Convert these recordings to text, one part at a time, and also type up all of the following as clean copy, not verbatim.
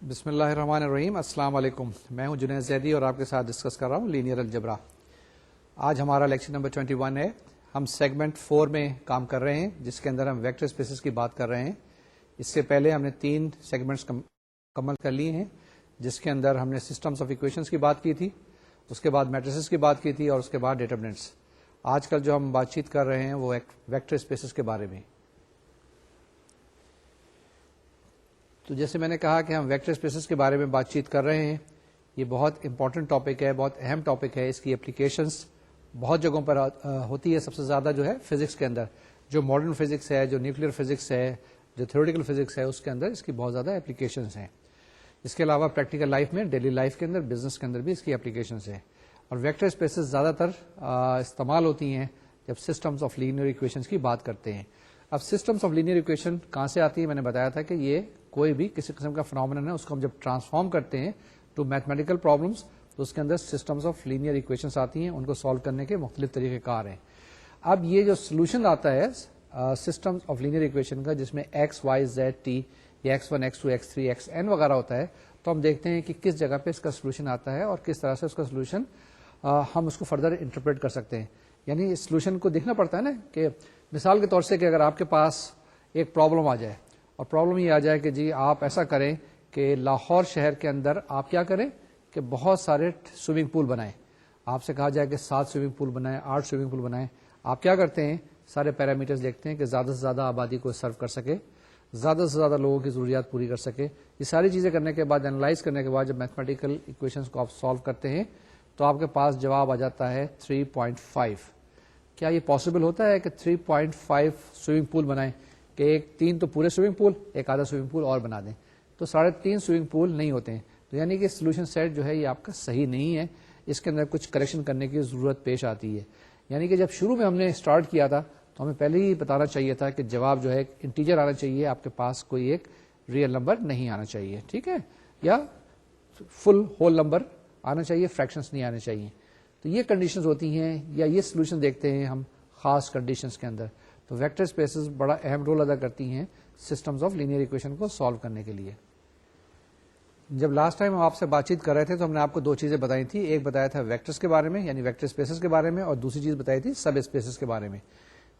بسم اللہ الرحمن الرحیم. السلام علیکم. میں ہوں جنید زیدی اور آپ کے ساتھ ڈسکس کر رہا ہوں لینئر الجبرا. آج ہمارا لیکچر نمبر 21 ہے. ہم سیگمنٹ 4 میں کام کر رہے ہیں جس کے اندر ہم ویکٹر اسپیسز کی بات کر رہے ہیں. اس سے پہلے ہم نے 3 سیگمنٹس مکمل کر لیے ہیں جس کے اندر ہم نے سسٹمز آف ایکویشنز کی بات کی تھی, اس کے بعد میٹریسز کی بات کی تھی اور اس کے بعد ڈیٹرمنٹس. آج کل جو ہم بات چیت کر رہے ہیں وہ ویکٹر اسپیسز کے بارے میں. تو جیسے میں نے کہا کہ ہم ویکٹر اسپیسز کے بارے میں بات چیت کر رہے ہیں. یہ بہت امپورٹنٹ ٹاپک ہے, بہت اہم ٹاپک ہے. اس کی اپلیکیشنس بہت جگہوں پر ہوتی ہے. سب سے زیادہ جو ہے فزکس کے اندر, جو ماڈرن فزکس ہے, جو نیوکلیر فزکس ہے, جو تھیوریٹیکل فزکس ہے, اس کے اندر اس کی بہت زیادہ اپلیکیشنس ہیں. اس کے علاوہ پریکٹیکل لائف میں, ڈیلی لائف کے اندر, بزنس کے اندر بھی اس کی اپلیکیشنس ہیں. اور ویکٹر اسپیسز زیادہ تر استعمال ہوتی ہیں جب سسٹمز آف لینئر ایکویشنز کی بات کرتے ہیں. اب سسٹمز آف لینئر ایکویشن کہاں سے آتی ہے؟ میں نے بتایا تھا کہ یہ کوئی بھی کسی قسم کا فنومینن ہے, اس کو ہم جب ٹرانسفارم کرتے ہیں ٹو میتھمیٹیکل پرابلمس تو اس کے اندر سسٹمز آف لینئر ایکویشنز آتی ہیں. ان کو سالو کرنے کے مختلف طریقہ کار ہیں. اب یہ جو سولوشن آتا ہے سسٹمز آف لینئر ایکویشن کا, جس میں ایکس وائی زیڈ ٹی یا X 1 X 2 X 3 X N وغیرہ ہوتا ہے, تو ہم دیکھتے ہیں کہ کس جگہ پہ اس کا سولوشن آتا ہے اور کس طرح سے اس کا سولوشن ہم اس کو فردر انٹرپریٹ کر سکتے ہیں. یعنی اس سولوشن کو دیکھنا پڑتا ہے نا, کہ مثال کے طور سے کہ اگر آپ کے پاس ایک پرابلم آ جائے اور پرابلم یہ آ جائے کہ جی آپ ایسا کریں کہ لاہور شہر کے اندر آپ کیا کریں کہ بہت سارے سوئمنگ پول بنائیں. آپ سے کہا جائے کہ 7 سوئمنگ پول بنائیں, 8 سوئمنگ پول بنائیں. آپ کیا کرتے ہیں, سارے پیرامیٹرز دیکھتے ہیں کہ زیادہ سے زیادہ آبادی کو سرو کر سکے, زیادہ سے زیادہ لوگوں کی ضروریات پوری کر سکے. یہ ساری چیزیں کرنے کے بعد, انالائز کرنے کے بعد جب میتھمیٹیکل ایکویشنز کو آپ سالو کرتے ہیں تو آپ کے پاس جواب آ جاتا ہے 3.5. کیا یہ پاسبل ہوتا ہے کہ 3.5 سوئمنگ پول بنائیں, کہ ایک 3 تو پورے سوئمنگ پول, ایک آدھا سوئمنگ پول اور بنا دیں؟ تو 3.5 سوئمنگ پول نہیں ہوتے ہیں. تو یعنی کہ سولوشن سیٹ جو ہے یہ آپ کا صحیح نہیں ہے, اس کے اندر کچھ کریکشن کرنے کی ضرورت پیش آتی ہے. یعنی کہ جب شروع میں ہم نے اسٹارٹ کیا تھا تو ہمیں پہلے ہی بتانا چاہیے تھا کہ جواب جو ہے ایک انٹیجر آنا چاہیے, آپ کے پاس کوئی ایک ریئل نمبر نہیں آنا چاہیے, ٹھیک ہے, یا فل ہول نمبر آنا چاہیے, فریکشنز نہیں آنے چاہیے. تو یہ کنڈیشنز ہوتی ہیں, یا یہ سولوشن دیکھتے ہیں ہم خاص کنڈیشنز کے اندر. تو ویکٹر اسپیسز بڑا اہم رول ادا کرتی ہیں سسٹمز آف لینئر ایکویشن کو سالو کرنے کے لیے. جب لاسٹ ٹائم ہم آپ سے بات چیت کر رہے تھے تو ہم نے آپ کو 2 چیزیں بتائی تھی. ایک بتایا تھا ویکٹرز کے بارے میں, یعنی ویکٹر اسپیسز کے بارے میں, اور دوسری چیز بتائی تھی سب اسپیسز کے بارے میں.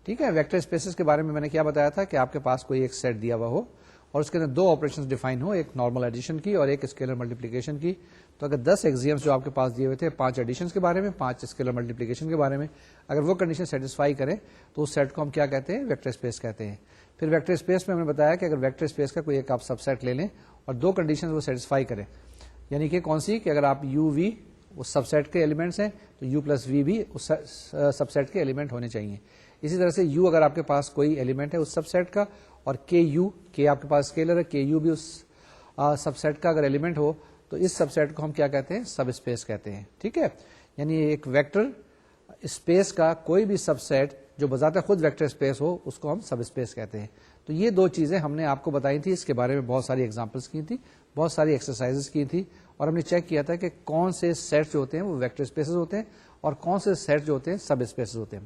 ٹھیک ہے, ویکٹر اسپیسز کے بارے میں نے کیا بتایا تھا کہ آپ کے پاس کوئی ایک سیٹ دیا ہوا ہو اور اس کے اندر 2 آپریشن ڈیفائن ہو, ایک نارمل ایڈیشن کی اور ایک اسکیلر ملٹیپلیکیشن کی. تو اگر 10 ایگزیمز جو آپ کے پاس دیے ہوئے تھے, 5 ایڈیشنز کے بارے میں, 5 اسکیلر ملٹیپلیکیشن کے بارے میں, اگر وہ کنڈیشن سیٹسفائی کریں تو اس سیٹ کو ہم کیا کہتے ہیں, ویکٹر اسپیس کہتے ہیں. پھر ویکٹر اسپیس میں ہم نے بتایا کہ اگر ویکٹر اسپیس کا کوئی ایک آپ سب سیٹ لے لیں اور 2 کنڈیشن وہ سیٹسفائی کریں, یعنی کہ کون سی, کہ اگر آپ یو وی اس سب سیٹ کے ایلیمنٹس ہیں تو یو پلس وی بھی اس سب سیٹ کے ایلیمنٹ ہونے چاہیے. اسی طرح سے یو اگر آپ کے پاس کوئی ایلیمنٹ ہے اس سب سیٹ کا, اور کے یو, کے آپ کے پاس اسکیلر ہے, کے یو بھی اس سب سیٹ کا اگر ایلیمنٹ ہو تو اس سب سیٹ کو ہم کیا کہتے ہیں, سب اسپیس کہتے ہیں. ٹھیک ہے, یعنی ایک ویکٹر اسپیس کا کوئی بھی سب سیٹ جو بذات خود ویکٹر اسپیس ہو اس کو ہم سب اسپیس کہتے ہیں. تو یہ 2 چیزیں ہم نے آپ کو بتائی تھی. اس کے بارے میں بہت ساری ایگزامپلس کی تھی, بہت ساری ایکسرسائزز کی تھی, اور ہم نے چیک کیا تھا کہ کون سے سیٹ جو ہوتے ہیں وہ ویکٹر اسپیسز ہوتے ہیں اور کون سے سیٹ جو ہوتے ہیں سب اسپیسز ہوتے ہیں.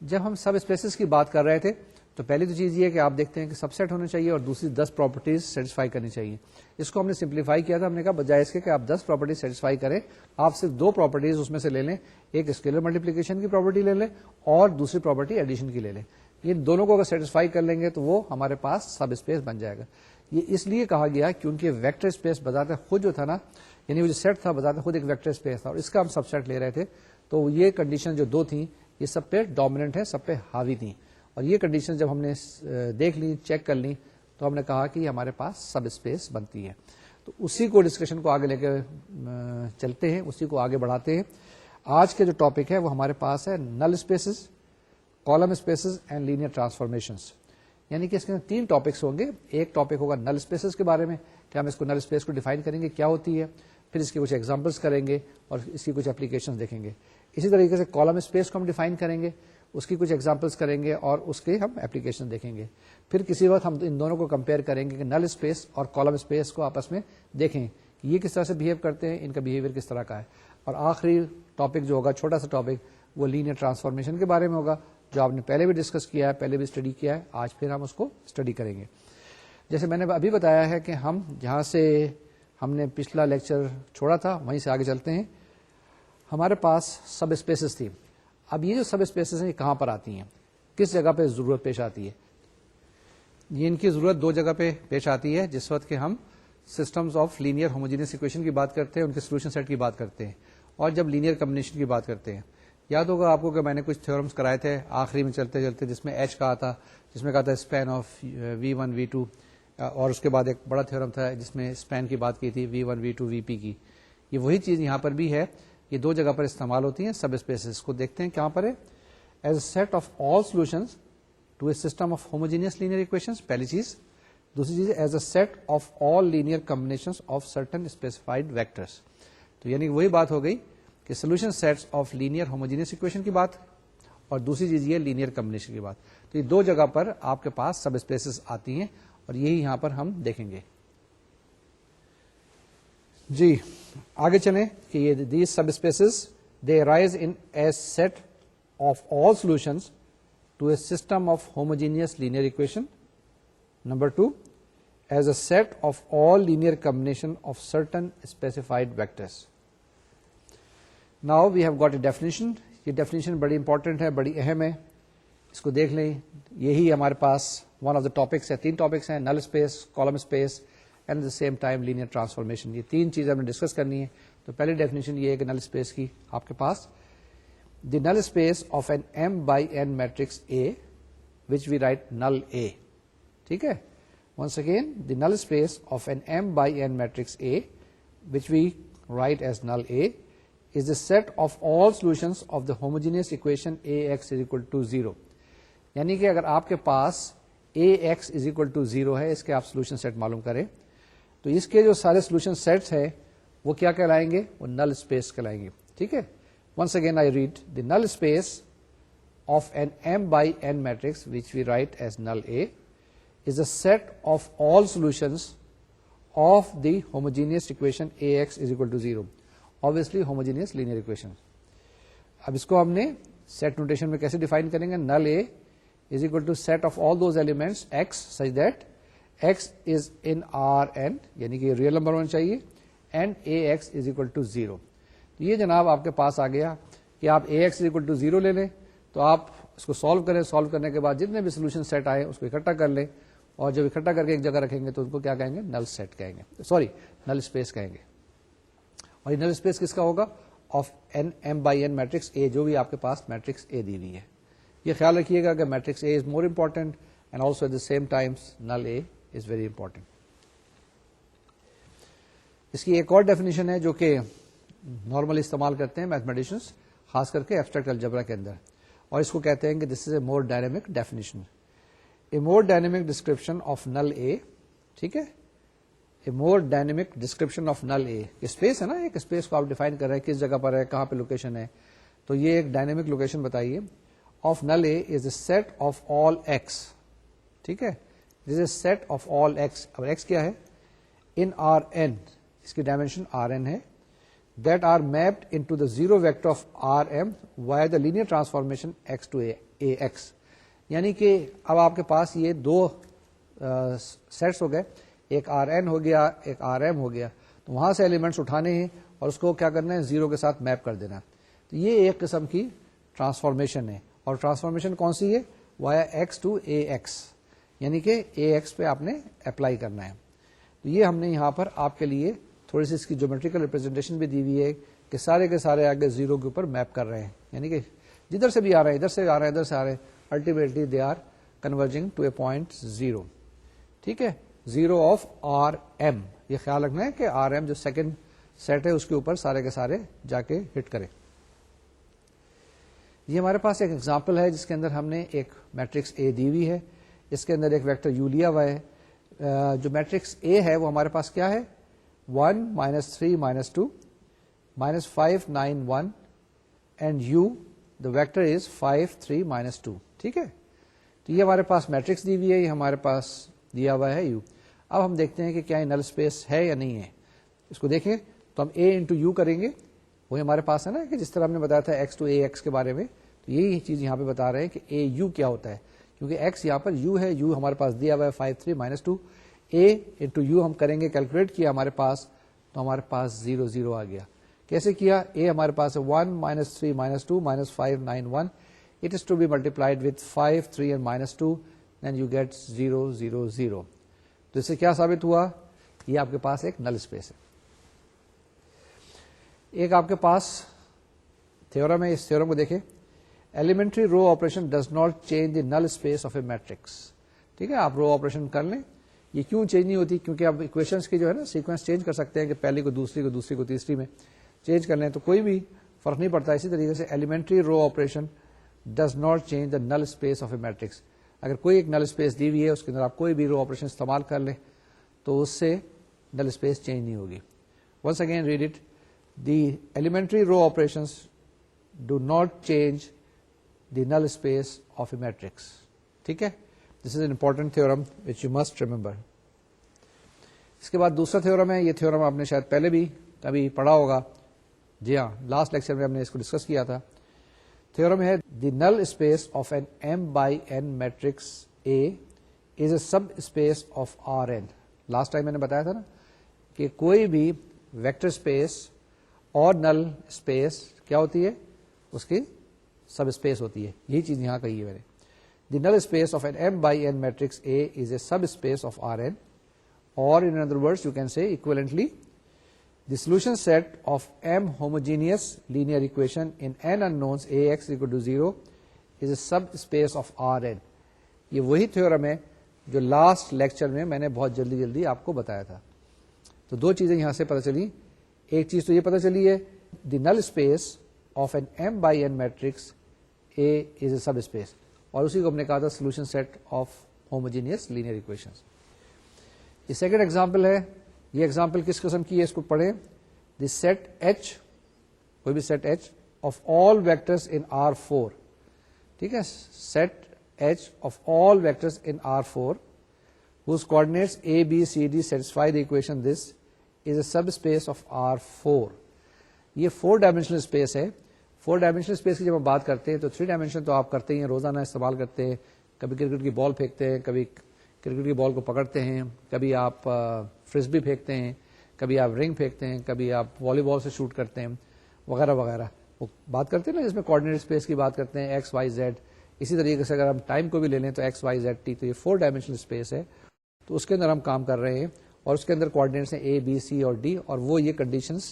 جب ہم سب اسپیسز کی بات کر رہے تھے تو پہلی تو چیز یہ ہے کہ آپ دیکھتے ہیں کہ سب سیٹ ہونا چاہیے اور دوسری 10 پراپرٹیز سیٹسفائی کرنی چاہیے. اس کو ہم نے سمپلیفائی کیا تھا. ہم نے کہا بجائے اس کے کہ آپ 10 پراپرٹیز سیٹسفائی کریں, آپ صرف 2 پراپرٹیز اس میں سے لے لیں, ایک اسکیلر ملٹیپلیکیشن کی پراپرٹی لے لیں اور دوسری پراپرٹی ایڈیشن کی لے لیں. یہ دونوں کو اگر سیٹسفائی کر لیں گے تو وہ ہمارے پاس سب اسپیس بن جائے گا. یہ اس لیے کہا گیا کیونکہ ویکٹر اسپیس بذات خود جو تھا نا, یعنی وہ جو سیٹ تھا بذات خود ایک ویکٹر اسپیس تھا اور اس کا ہم سب سیٹ لے رہے تھے. تو یہ کنڈیشن جو 2 تھیں یہ سب پہ ڈومیننٹ ہے, سب پہ حاوی تھیں. اور یہ کنڈیشن جب ہم نے دیکھ لی, چیک کر لی, تو ہم نے کہا کہ ہمارے پاس سب اسپیس بنتی ہے. تو اسی کو ڈسکشن کو آگے لے کے چلتے ہیں, اسی کو آگے بڑھاتے ہیں. آج کے جو ٹاپک ہے وہ ہمارے پاس ہے null spaces, column spaces and linear transformations. یعنی کہ اس کے 3 ٹاپکس ہوں گے. ایک ٹاپک ہوگا نل اسپیسز کے بارے میں, کہ ہم اس کو نل اسپیس کو ڈیفائن کریں گے کیا ہوتی ہے, پھر اس کی کچھ ایگزامپلس کریں گے اور اس کی کچھ اپلیکیشن دیکھیں گے. اسی طریقے سے کالم اسپیس کو ہم ڈیفائن کریں گے, اس کی کچھ ایگزامپلس کریں گے اور اس کے ہم اپلیکیشن دیکھیں گے. پھر کسی وقت ہم ان دونوں کو کمپیئر کریں گے کہ نل اسپیس اور کالم اسپیس کو آپس میں دیکھیں کہ یہ کس طرح سے بہیو کرتے ہیں, ان کا بہیویئر کس طرح کا ہے. اور آخری ٹاپک جو ہوگا, چھوٹا سا ٹاپک, وہ لینئر ٹرانسفارمیشن کے بارے میں ہوگا, جو آپ نے پہلے بھی ڈسکس کیا ہے, پہلے بھی اسٹڈی کیا ہے. آج پھر ہم اس کو اسٹڈی کریں گے. جیسے میں نے ابھی بتایا ہے کہ ہم جہاں سے ہم نے پچھلا لیکچر چھوڑا تھا وہیں سے آگے چلتے ہیں. ہمارے پاس سب اسپیسز تھی. اب یہ جو سب اسپیسز ہیں یہ کہاں پر آتی ہیں, کس جگہ پہ ضرورت پیش آتی ہے؟ یہ ان کی ضرورت دو جگہ پہ پیش آتی ہے. جس وقت کہ ہم systems of linear homogeneous equation کی بات کرتے ہیں, ان کے سولوشن سیٹ کی بات کرتے ہیں, اور جب لینئر کمبینیشن کی بات کرتے ہیں. یاد ہوگا آپ کو کہ میں نے کچھ تھیورمز کرائے تھے آخری میں چلتے چلتے, جس میں ایچ کہا تھا, جس میں کہا تھا اسپین آف V1 V2, اور اس کے بعد ایک بڑا تھیورم تھا جس میں اسپین کی بات کی تھی V1 V2 VP کی. یہ وہی چیز یہاں پر بھی ہے, یہ دو جگہ پر استعمال ہوتی ہیں سب اسپیسز کو. دیکھتے ہیں کہاں پر ہے. As a set of all solutions to a system of homogeneous linear equations, پہلی چیز. دوسری چیز as a set of all linear combinations of certain specified vectors. تو یعنی وہی بات ہو گئی کہ solution sets of linear homogeneous equation کی بات, اور دوسری چیز یہ لینئر کمبینیشن کی بات. تو یہ دو جگہ پر آپ کے پاس سب اسپیسز آتی ہیں, اور یہی یہاں پر ہم دیکھیں گے. جی آگے چلیں کہ یہ these subspaces they arise in as set of all solutions to a system of homogeneous linear equation. Number 2, as a set of all linear combination of certain specified vectors. Now we have got a definition. یہ definition بڑی important ہے, بڑی اہم ہے, اس کو دیکھ لیں. یہی ہمارے پاس one of the topics ہے, 3 topics ہیں, null space, column space and at the same time linear transformation. یہ 3 چیزیں ہم نے ڈسکس کرنی ہے. تو پہلی ڈیفینیشن یہ ہے کہ null space کی آپ کے پاس the null space of an m by n matrix A which we write null A. ٹھیک ہے. Once again, the null space of an m by n matrix A, which we write as null A, is the set of all solutions of the homogeneous equation Ax is equal to 0. یعنی کہ اگر آپ کے پاس Ax is equal to 0 ہے, اس کے آپ solution set معلوم کریں, تو اس کے جو سارے سولوشن سیٹس ہیں وہ کیا کہلائیں گے؟ وہ نل اسپیس کہلائیں گے. ٹھیک ہے. Once again I read, the null space of an m by n matrix, which we write as null A, is a set of all solutions of the homogeneous equation Ax is equal to 0. Obviously homogeneous linear equation. اب اس کو ہم نے set notation میں کیسے define کریں گے؟ null A is equal to set of all those elements x such that x is in Rn, یعنی کہ ریئل نمبر ہونا چاہیے, and Ax is equal to 0. تو یہ جناب آپ کے پاس آ گیا کہ آپ Ax is equal to 0 لے لیں, تو آپ اس کو سالو کریں, سالو کرنے کے بعد جتنے بھی سولوشن سیٹ آئے اس کو اکٹھا کر لیں, اور جب اکٹھا کر کے ایک جگہ رکھیں گے تو ان کو کیا کہیں گے؟ نل سیٹ کہیں گے, سوری نل اسپیس کہیں گے. اور یہ نل اسپیس کس کا ہوگا؟ Of an M by N matrix A, جو بھی آپ کے پاس میٹرکس اے دی ہوئی ہے. یہ خیال رکھیے گا کہ matrix A is more important and also at the same times null A is very important. اس کی ایک اور ڈیفینیشن ہے جو کہ نارملی استعمال کرتے ہیں میتھمیٹیشینس, خاص کر کے ایبسٹریکٹ الجبرا کے اندر, اور اس کو کہتے ہیں کہ this is a more dynamic definition. A more dynamic description of null A. ٹھیک ہے. A more dynamic description of null A. Space ہے نا, ایک اسپیس کو آپ ڈیفائن کر رہے ہیں کس جگہ پر ہے, کہاں پہ لوکیشن ہے, تو یہ ایک ڈائنامک لوکیشن بتائیے. Of null A is a set of all x. ٹھیک ہے. This is a set of all x. اب x کیا ہے؟ In Rn. اس کی ڈائمینشن Rn ہے. That are mapped into the zero vector of Rm via the linear transformation x to Ax. یعنی کہ اب آپ کے پاس یہ دو سیٹس ہو گئے, ایک آر این ہو گیا, ایک آر ایم ہو گیا, تو وہاں سے ایلیمنٹس اٹھانے ہیں اور اس کو کیا کرنا ہے؟ زیرو کے ساتھ میپ کر دینا. تو یہ ایک قسم کی ٹرانسفارمیشن ہے, اور ٹرانسفارمیشن کون سی ہے؟ وایا ایکس ٹو اے ایکس, یعنی کہ اے ایکس پہ آپ نے اپلائی کرنا ہے. تو یہ ہم نے یہاں پر آپ کے لیے تھوڑی سی اس کی جیومیٹریکل ریپرزینٹیشن بھی دی ہوئی ہے کہ سارے کے سارے آگے زیرو کے اوپر میپ کر رہے ہیں, یعنی کہ جدھر سے بھی آ رہے ہیں, ادھر سے آ رہے ہیں, ادھر سے آ رہے ہیں, ultimately they are converging to a point 0. ٹھیک ہے. 0 of Rm. یہ خیال رکھنا ہے کہ Rm جو سیکنڈ سیٹ ہے اس کے اوپر سارے کے سارے جا کے ہٹ کریں. یہ ہمارے پاس ایک ایگزامپل ہے جس کے اندر ہم نے ایک میٹرکس اے دی ہوئی ہے, اس کے اندر ایک ویکٹر یو لیا ہوا ہے. جو میٹرکس اے ہے وہ ہمارے پاس کیا ہے؟ 1 -3 -2 -5 9 1 and you the vector is 5 3 -2. ٹھیک ہے. تو یہ ہمارے پاس میٹرکس دی ہوئی ہے, یہ ہمارے پاس دیا ہوا ہے یو. اب ہم دیکھتے ہیں کہ کیا یہ نل اسپیس ہے یا نہیں ہے. اس کو دیکھیں تو ہم اے انٹو یو کریں گے, وہی ہمارے پاس ہے نا, کہ جس طرح ہم نے بتایا تھا ایکس ٹو اے ایکس کے بارے میں, تو یہی چیز یہاں پہ بتا رہے ہیں کہ اے یو کیا ہوتا ہے, کیونکہ ایکس یہاں پر یو ہے, یو ہمارے پاس دیا ہوا ہے 5 3 -2, اے انٹو یو ہم کریں گے, کیلکولیٹ کیا ہمارے پاس, تو ہمارے پاس 0 0 آ گیا. کیسے کیا؟ اے ہمارے پاس ہے 1 -3 -2 -5 9 1. It is to be multiplied with 5 3 and -2, then you get 0 0 0. تو اس سے کیا ثابت ہوا؟ یہ آپ کے پاس ایک نل اسپیس ہے. ایک آپ کے پاس تھیورم ہے, اس تھیورم کو دیکھیں. Elementary row operation does not change the null space of a matrix. ٹھیک ہے, آپ رو آپریشن کر لیں. یہ کیوں چینج نہیں ہوتی؟ کیونکہ آپ اکویشنس کی جو ہے نا سیکوینس چینج کر سکتے ہیں کہ پہلی کو دوسری کو دوسری کو تیسری میں چینج کر لیں تو کوئی بھی فرق نہیں پڑتا. اسی طریقے سے elementary row operation does not change the null space of a matrix. اگر کوئی ایک نل اسپیس دی ہوئی ہے, اس کے اندر آپ کوئی بھی رو آپریشن استعمال کر لیں تو اس سے نل اسپیس چینج نہیں ہوگی. Once again read it. The elementary row operations do not change the null space of a matrix. ٹھیک ہے, this is an important theorem which you must remember. اس کے بعد دوسرا تھیورم ہے, یہ تھیورم آپ نے شاید پہلے بھی کبھی پڑھا ہوگا. جی ہاں, لاسٹ لیکچر میں ہم نے اس کو ڈسکس کیا تھا. تھیورم ہے the null space of an M by N matrix A is a subspace of R N. Last time میں نے بتایا تھا نا کہ کوئی بھی ویکٹر اسپیس اور نل اسپیس کیا ہوتی ہے, اس کی سب اسپیس ہوتی ہے. یہی چیز یہاں کہی ہے میں نے. The null space of an M by N matrix A is a subspace of R N, اور in other words you can say equivalently the solution set of m homogeneous linear equation in n unknowns ax equal to 0 is a subspace of Rn. یہ وہی theorem ہے جو last lecture میں نے بہت جلدی آپ کو بتایا تھا. تو دو چیزیں یہاں سے پتہ چلی. ایک چیز تو یہ پتہ چلی ہے the null space of an m by N matrix A is a subspace, اور اسی کو ہم نے کہا تھا solution set of homogeneous linear equations. یہ سیکنڈ ایگزامپل ہے. یہ ایگزامپل کس قسم کی ہے, اس کو پڑھیں. دی سیٹ ایچ, کوئی بھی set H of all vectors in R4. ٹھیک ہے, set H of all vectors in R4 whose coordinates A, B, C, D satisfy the equation this is a subspace of R4. یہ 4 dimensional space ہے. 4 dimensional space کی جب ہم بات کرتے ہیں تو 3 ڈائمینشن تو آپ کرتے ہیں, روزانہ استعمال کرتے ہیں. کبھی کرکٹ کی بال پھینکتے ہیں, کبھی کرکٹ کی بال کو پکڑتے ہیں, کبھی آپ فرسبی پھینکتے ہیں, کبھی آپ رنگ پھینکتے ہیں, کبھی آپ والی بال سے شوٹ کرتے ہیں, وغیرہ وغیرہ. وہ بات کرتے ہیں نا جس میں کوآرڈینیٹ اسپیس کی بات کرتے ہیں, ایکس وائی زیڈ. اسی طریقے سے اگر ہم ٹائم کو بھی لے لیں تو ایکس وائی زیڈ ٹی, تو یہ 4 ڈائمینشنل اسپیس ہے. تو اس کے اندر ہم کام کر رہے ہیں, اور اس کے اندر کوآرڈینیٹس ہیں اے, بی, سی اور ڈی, اور وہ یہ کنڈیشنز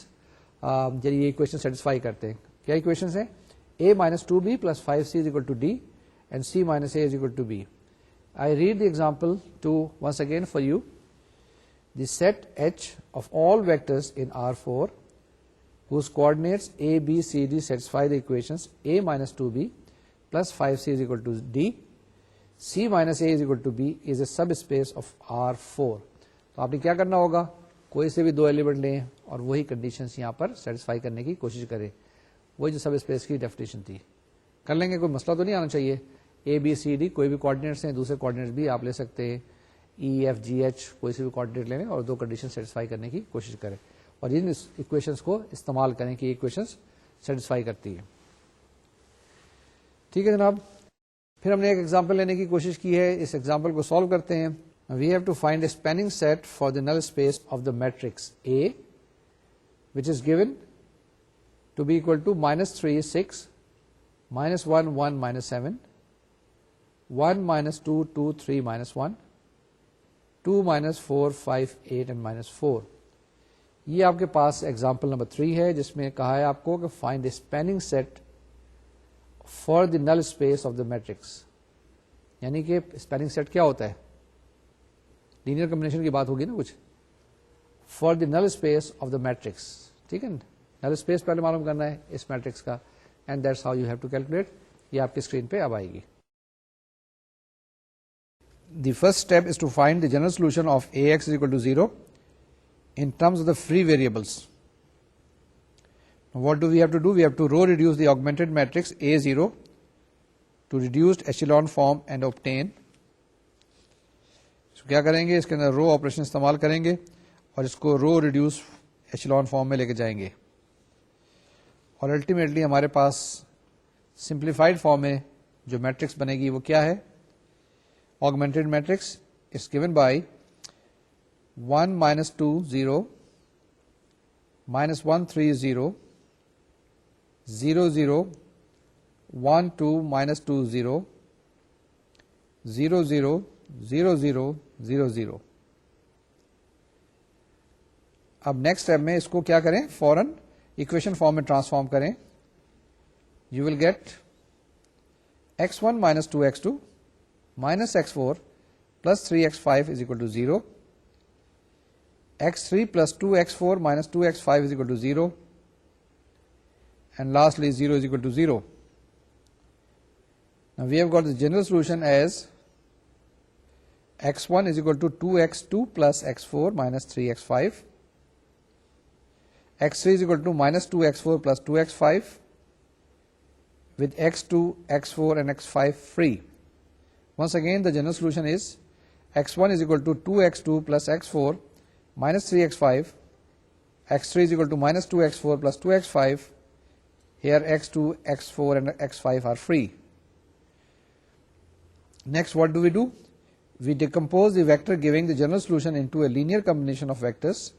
یہ اکویشن سیٹسفائی کرتے ہیں. کیا اکویشنز ہیں؟ a minus 2b plus 5c is equal to d and c minus a is equal to b. I read the example to once again for you. The set H of all vectors in R4 whose coordinates a, b, c, d satisfy the equations a minus 2b plus 5c is equal to d, c minus a is equal to b is a subspace of R4. تو آپ نے کیا کرنا ہوگا, کوئی سے بھی 2 element لیں اور وہی کنڈیشنز یہاں پر سیٹسفائی کرنے کی کوشش کریں. وہی جو سب اسپیس کی ڈیفینیشن تھی, کر لیں گے, کوئی مسئلہ تو نہیں آنا چاہیے. اے بی سی ڈی کوئی بھی کوآرڈینیٹس ہیں, دوسرے کوآرڈینیٹس بھی آپ لے سکتے ہیں, ای ایف جی ایچ کوئی سے بھی کوآرڈینیٹ لے لیں اور 2 کنڈیشن سیٹسفائی کرنے کی کوشش کریں, اور ان اکویشنز کو استعمال کریں کہ یہ اکویشنز سیٹسفائی کرتی ہے. ٹھیک ہے جناب. پھر ہم نے ایک ایگزامپل لینے کی کوشش کی ہے, اس ایگزامپل کو سالو کرتے ہیں. We have to find a spanning set for the null space of the matrix A which is given to be equal to -3 6 -1 1 -7 1 -2 2 3 -1 2 -4 5 8 and -4. یہ آپ کے پاس ایگزامپل نمبر 3 ہے, جس میں کہا ہے آپ کو کہ find a spanning set for the null space of the matrix. یعنی کہ اسپیننگ سیٹ کیا ہوتا ہے, لینئر کمبینیشن کی بات ہوگی نا کچھ, for the null space of the matrix. ٹھیک ہے, نل اسپیس پہلے معلوم کرنا ہے اس میٹرکس کا, and that's how you have to calculate. یہ آپ کی اسکرین پہ اب آئے گی. The first step is to find the general solution of A X is equal to 0 in terms of the free variables. What do we have to do, we have to row reduce the augmented matrix A 0 to reduced echelon form and obtain. کیا کریں گے, اس کے اندر row operation استعمال کریں گے اور اس کو رو reduce echelon form میں لے کے جائیں گے, اور الٹیمیٹلی ہمارے پاس سمپلیفائڈ فارم میں جو میٹرکس بنے گی وہ کیا ہے, augmented matrix is given by 1 minus 2 0, minus 1 3 0, 0 0, 1 2 minus 2 0, 0 0, 0 0, 0 0. اب نیکسٹ اسٹیپ میں اس کو کیا کریں, فوراً اکویشن فارم میں ٹرانسفارم کریں. You will get x1 minus 2x2 minus x4 plus 3x5 is equal to 0. x3 plus 2x4 minus 2x5 is equal to 0. And lastly 0 is equal to 0. Now we have got the general solution as x1 is equal to 2x2 plus x4 minus 3x5. x3 is equal to minus 2x4 plus 2x5 with x2, x4 and x5 free. Once again the general solution is x1 is equal to 2x2 plus x4 minus 3x5, x3 is equal to minus 2x4 plus 2x5. Here x2, x4 and x5 are free. Next, what do? We decompose the vector giving the general solution into a linear combination of vectors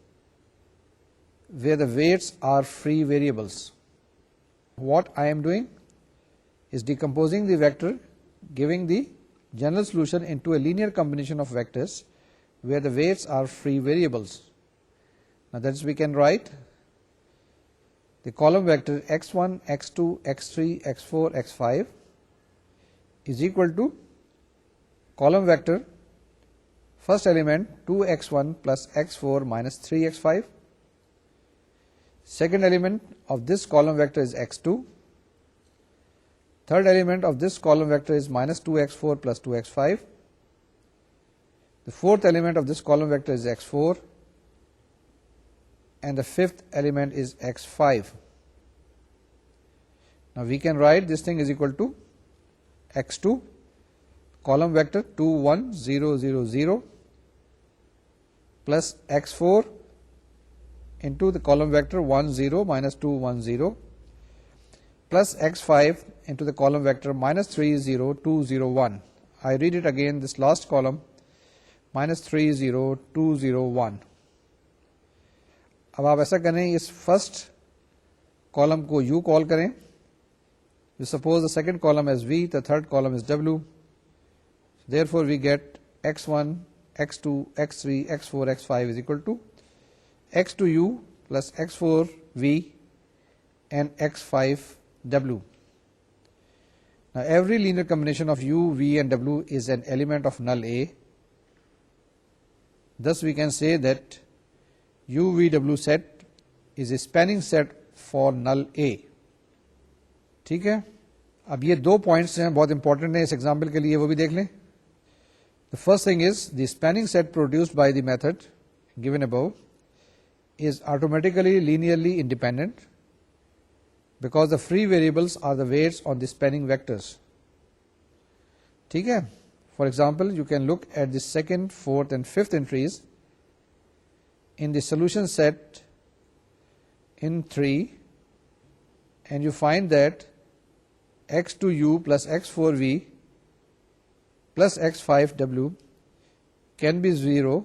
where the weights are free variables. What I am doing is decomposing the vector giving the general solution into a linear combination of vectors where the weights are free variables. Now that is, we can write the column vector x1, x2, x3, x4, x5 is equal to column vector first element 2x1 plus x4 minus 3x5. Second element of this column vector is x2. Third element of this column vector is minus 2x4 plus 2x5. The fourth element of this column vector is x4. And the fifth element is x5. Now we can write this thing is equal to x2, column vector 2 1 0 0 0 plus x4 into the column vector 1 0 minus 2 1 0 plus x5 into the column vector minus 3 0 2 0 1. I read it again, this last column minus 3 0 2 0 1. اب آپ ایسا کریں, اس first column کو you call کریں. You suppose the second column as v, the third column is w. Therefore we get x1, x2, x3, x4, x5 is equal to x2u plus x4v and x5w. Now every linear combination of u, v and w is an element of null A. Thus we can say that u, v, w set is a spanning set for null A. ٹھیک ہے, اب یہ دو points ہیں بہت important ہیں اس example کے لیے, وہ بھی دیکھ لیں. The first thing is the spanning set produced by the method given above is automatically linearly independent because the free variables are the weights on the spanning vectors. ٹھیک ہے, for example you can look at the second, fourth and fifth entries in the solution set in 3 and you find that x2u plus x4v plus x5w can be 0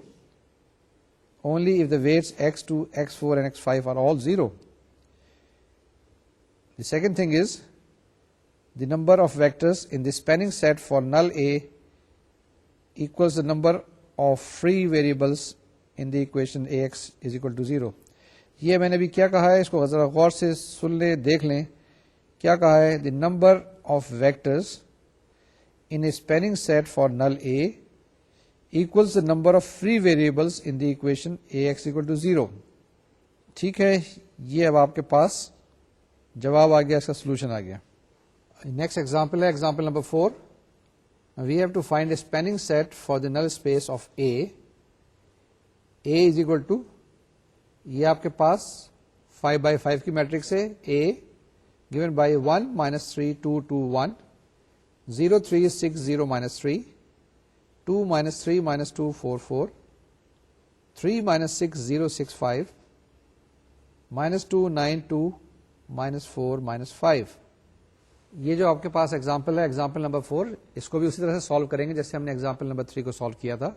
only if the weights x2, x4 and x5 are all 0. The second thing is the number of vectors in the spanning set for null A equals the number of free variables in the equation ax is equal to 0. یہ میں نے بھی کیا کہا ہے, اس کو ذرا غور سے سن لیں, دیکھ لیں کیا کہا ہے. The number of vectors in a spanning set for null A equals the number of free variables in the equation A X equal to 0. ٹھیک ہے, یہ اب آپ کے پاس جواب آ گیا, اس کا سولوشن آ گیا. نیکسٹ ایگزامپل ہے example number 4. We have to find a spanning set for the null space of A. A is equal to, یہ آپ کے پاس 5x5 کی میٹرکس ہے. A given by 1 minus 3 2 2 1 0 3 6 0 minus 3 2 minus 3 minus 2 4 4 3 minus 6 0 6 5 minus 2 9 2 minus 4 minus 5. یہ جو آپ کے پاس example ہے ایگزامپل نمبر 4, اس کو بھی اسی طرح سے سالو کریں گے جیسے ہم نے ایگزامپل نمبر 3 کو سالو کیا تھا.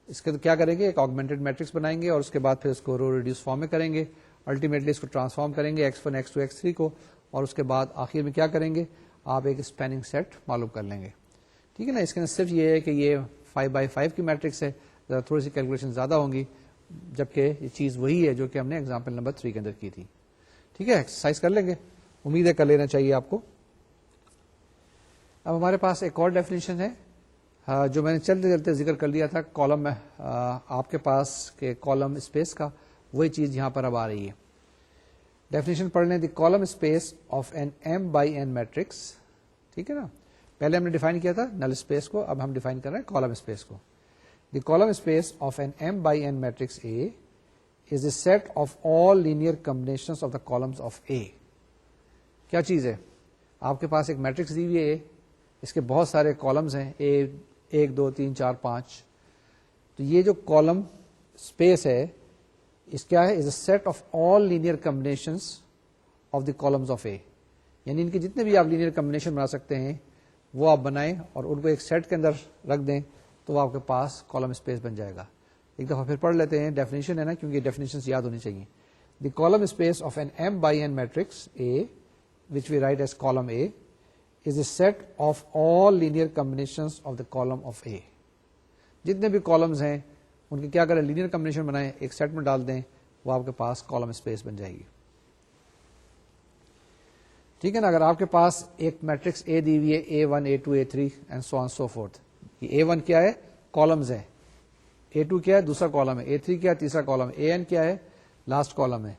اس کے کیا کریں گے, ایک آگمنٹڈ میٹرکس بنائیں گے اور اس کے بعد پھر اس کو رو ریڈیوس فارم میں کریں گے, الٹیمیٹلی اس کو ٹرانسفارم کریں گے x1 x2 x3 کو, اور اس کے بعد آخر میں کیا کریں گے, آپ ایک اسپیننگ سیٹ معلوم کر لیں گے. ٹھیک ہے نا. اس کے اندر صرف یہ ہے کہ یہ 5x5 کی میٹرکس ہے, ذرا تھوڑی سی کیلکولیشن زیادہ ہوں گی, جبکہ یہ چیز وہی ہے جو کہ ہم نے ایگزامپل نمبر 3 کے اندر کی تھی. ٹھیک ہے, ایکسرسائز کر لیں گے, امید ہے کر لینا چاہیے آپ کو. اب ہمارے پاس ایک اور ڈیفینیشن ہے جو میں نے چلتے چلتے ذکر کر لیا تھا کالم میں, آپ کے پاس کے کالم اسپیس کا, وہی چیز یہاں پر اب آ رہی ہے. ڈیفینیشن پڑھ لیں, the column space of an M by N matrix. ٹھیک ہے نا, پہلے ہم نے ڈیفائن کیا تھا نل اسپیس کو, اب ہم ڈیفائن کر رہے ہیں کالم اسپیس کو. The column space of an M by N matrix A is a set of all linear combination of the columns of A. کیا چیز ہے, آپ کے پاس ایک میٹرکس دی ہوئی ہے, اس کے بہت سارے کالمز ہیں, اے 1 2 3 4 5. تو یہ جو کالم اسپیس ہے اس کیا ہے, is a set of all linear combinations of the columns of A. یعنی ان کے جتنے بھی آپ لینئر کمبینیشن بنا سکتے ہیں وہ آپ بنائیں اور ان کو ایک سیٹ کے اندر رکھ دیں تو وہ آپ کے پاس کالم اسپیس بن جائے گا. ایک دفعہ پھر پڑھ لیتے ہیں, ڈیفینیشن ہے نا, کیونکہ ڈیفینیشن یاد ہونی چاہیے. The column space of an M by N matrix A which we write as column A is a set of all linear combinations of the column of A. جتنے بھی کالمز ہیں ان کے کیا کریں, لینئر کمبینیشن بنائیں, ایک set میں ڈال دیں, وہ آپ کے پاس کالم اسپیس بن جائے گی. ٹھیک ہے نا. اگر آپ کے پاس ایک میٹرکس A دی ہوئی ہے, A1 A2 A3 and so on so forth. یہ A1 کیا ہے, کالمز ہے, A2 کیا ہے, دوسرا کالم ہے, A3 کیا ہے, تیسرا کالم ہے, AN کیا ہے, لاسٹ کالم ہے.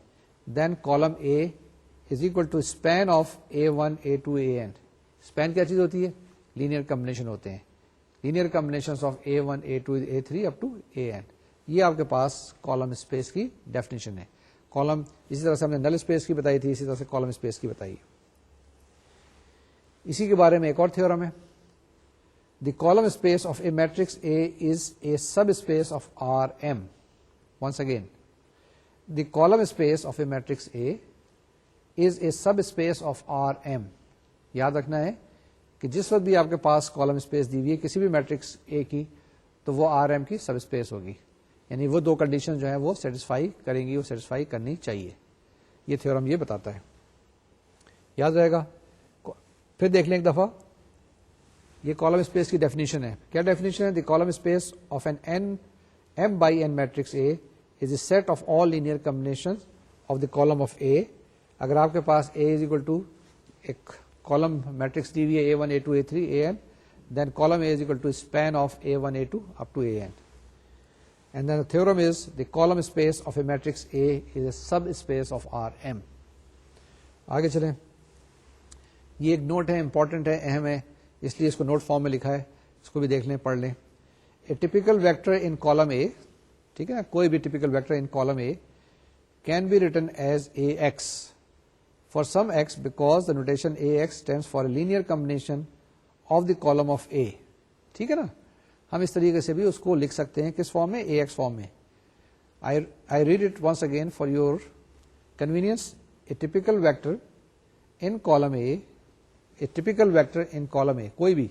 Then column A is equal to span of A1 A2 AN. Span کیا چیز ہوتی ہے, لینئر کمبینیشن ہوتے ہیں, linear combination of A1 A2 A3 up to AN. یہ آپ کے پاس کالم اسپیس کی ڈیفینیشن ہے. کالم اسی طرح سے ہم نے نل اسپیس کی بتائی تھی, اسی طرح سے کالم اسپیس کی بتائی. اسی کے بارے میں ایک اور تھیورم ہے, the column space of a matrix A is a subspace of R M. Once again, the column space of a matrix A is a subspace of R M. یاد رکھنا ہے کہ جس وقت بھی آپ کے پاس کالم اسپیس دی ہوئی ہے کسی بھی میٹرکس اے کی, تو وہ آر ایم کی سب اسپیس ہوگی. یعنی وہ دو کنڈیشن جو ہیں وہ سیٹسفائی کریں گی, وہ سیٹسفائی کرنی چاہیے. یہ تھیورم یہ بتاتا ہے, یاد رہے گا. پھر دیکھ لیں ایک دفعہ, یہ کالم اسپیس کی ڈیفینیشن ہے. کیا ڈیفینیشن ہے, the column space of an M by N matrix A is a set of all linear combination of the column of A. اگر آپ کے پاس اے از اکول ٹو ایک کالم میٹرکس دی ہوئی ہے A1 A2 A3 AN, then column A is equal to span of A1 A2 up to AN. And then the theorem is the column space of a matrix A is a subspace of Rm. آگے چلیں, یہ ایک note ہے, important ہے, اہم ہے, اس لیے اس کو نوٹ فارم میں لکھا ہے, اس کو بھی دیکھ لیں, پڑھ لیں. A typical vector in column A, ٹھیک ہے نا, کوئی بھی typical vector in column A can be written as AX for some x because the notation AX stands for a linear combination of the column of A. ٹھیک ہے نا, ہم اس طریقے سے بھی اس کو لکھ سکتے ہیں, کس فارم میں, AX فارم میں. I read it once again for your convenience. A typical vector in column A, a typical vector in column A, کوئی بھی,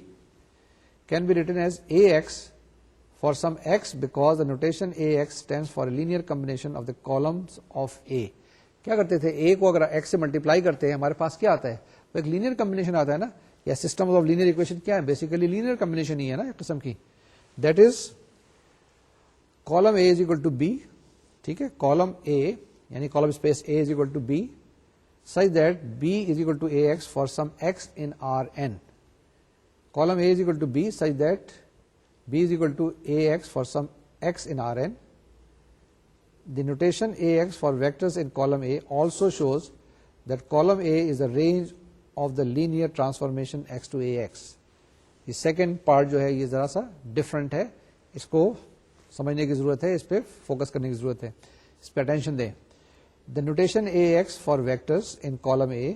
can be written as AX for some x because the notation AX stands for a linear combination of the columns of A. کیا کرتے تھے, اے کو اگر x سے multiply کرتے ہیں ہمارے پاس کیا آتا ہے, وہ ایک لینئر کمبینیشن آتا ہے نا, یا سسٹم آف لینئر اکویشن کیا ہے, بیسیکلی لینئر کمبینیشن ہی ہے نا ایک قسم کی. That is column A is equal to B. ٹھیک ہے, کالم اے یعنی column space A is equal to B such that B is equal to AX for some x in Rn. Column A is equal to B such that B is equal to AX for some x in Rn. The notation AX for vectors in column A also shows that column A is the range of the linear transformation x to AX. یہ second part جو ہے یہ ذرا سا different ہے, اس کو سمجھنے کی ضرورت ہے, اس پہ فوکس کرنے کی ضرورت ہے, اس پہ اٹینشن دیں. The notation AX for vectors in column A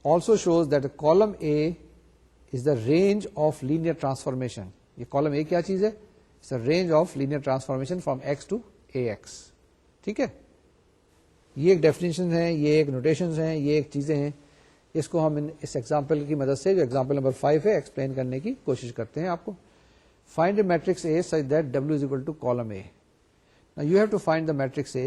also shows that the column A is the range of linear transformation. یہ column A کیا چیز ہے, it's the range of linear transformation from X to AX. ٹھیک ہے, یہ ایک definition ہے, یہ ایک نوٹیشنز ہیں, یہ ایک چیزیں ہیں. اس کو ہم اس ایگزامپل کی مدد سے, جو ایگزامپل نمبر 5 ہے, ایکسپلین کرنے کی کوشش کرتے ہیں آپ کو. Find a matrix A such that W is equal to column A. Now you have to find the matrix A.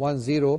1 0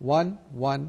1 1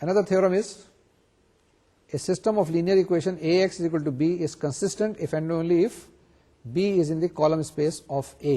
Another theorem is a system of linear equation AX is equal to B is consistent if and only if B is in the column space of A.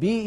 B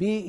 B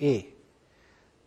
A.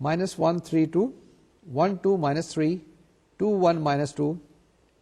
-1 3 2 1 2 -3 2 1 -2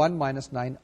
1 -9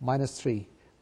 -3.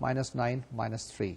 -9 -3.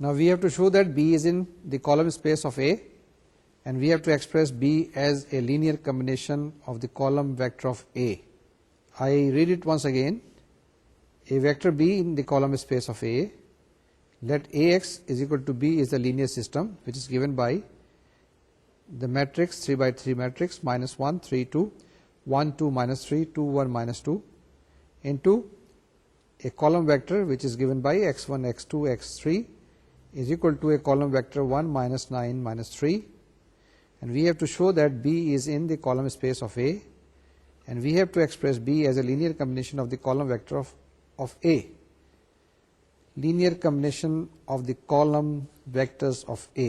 Now we have to show that B is in the column space of A and we have to express B as a linear combination of the column vector of A. I read it once again. A vector B in the column space of A, let AX is equal to B is the linear system which is given by the matrix 3 by 3 matrix -1 3 2 1 2 -3 2 1 -2 into a column vector which is given by x1 x2 x3 is equal to a column vector 1 -9 -3, and we have to show that B is in the column space of A and we have to express B as a linear combination of the column vector of A. Linear combination of the column vectors of A.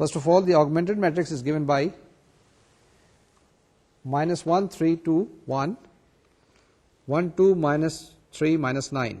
First of all, the augmented matrix is given by -1 3 2 1 1 2 -3 -9.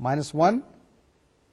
-1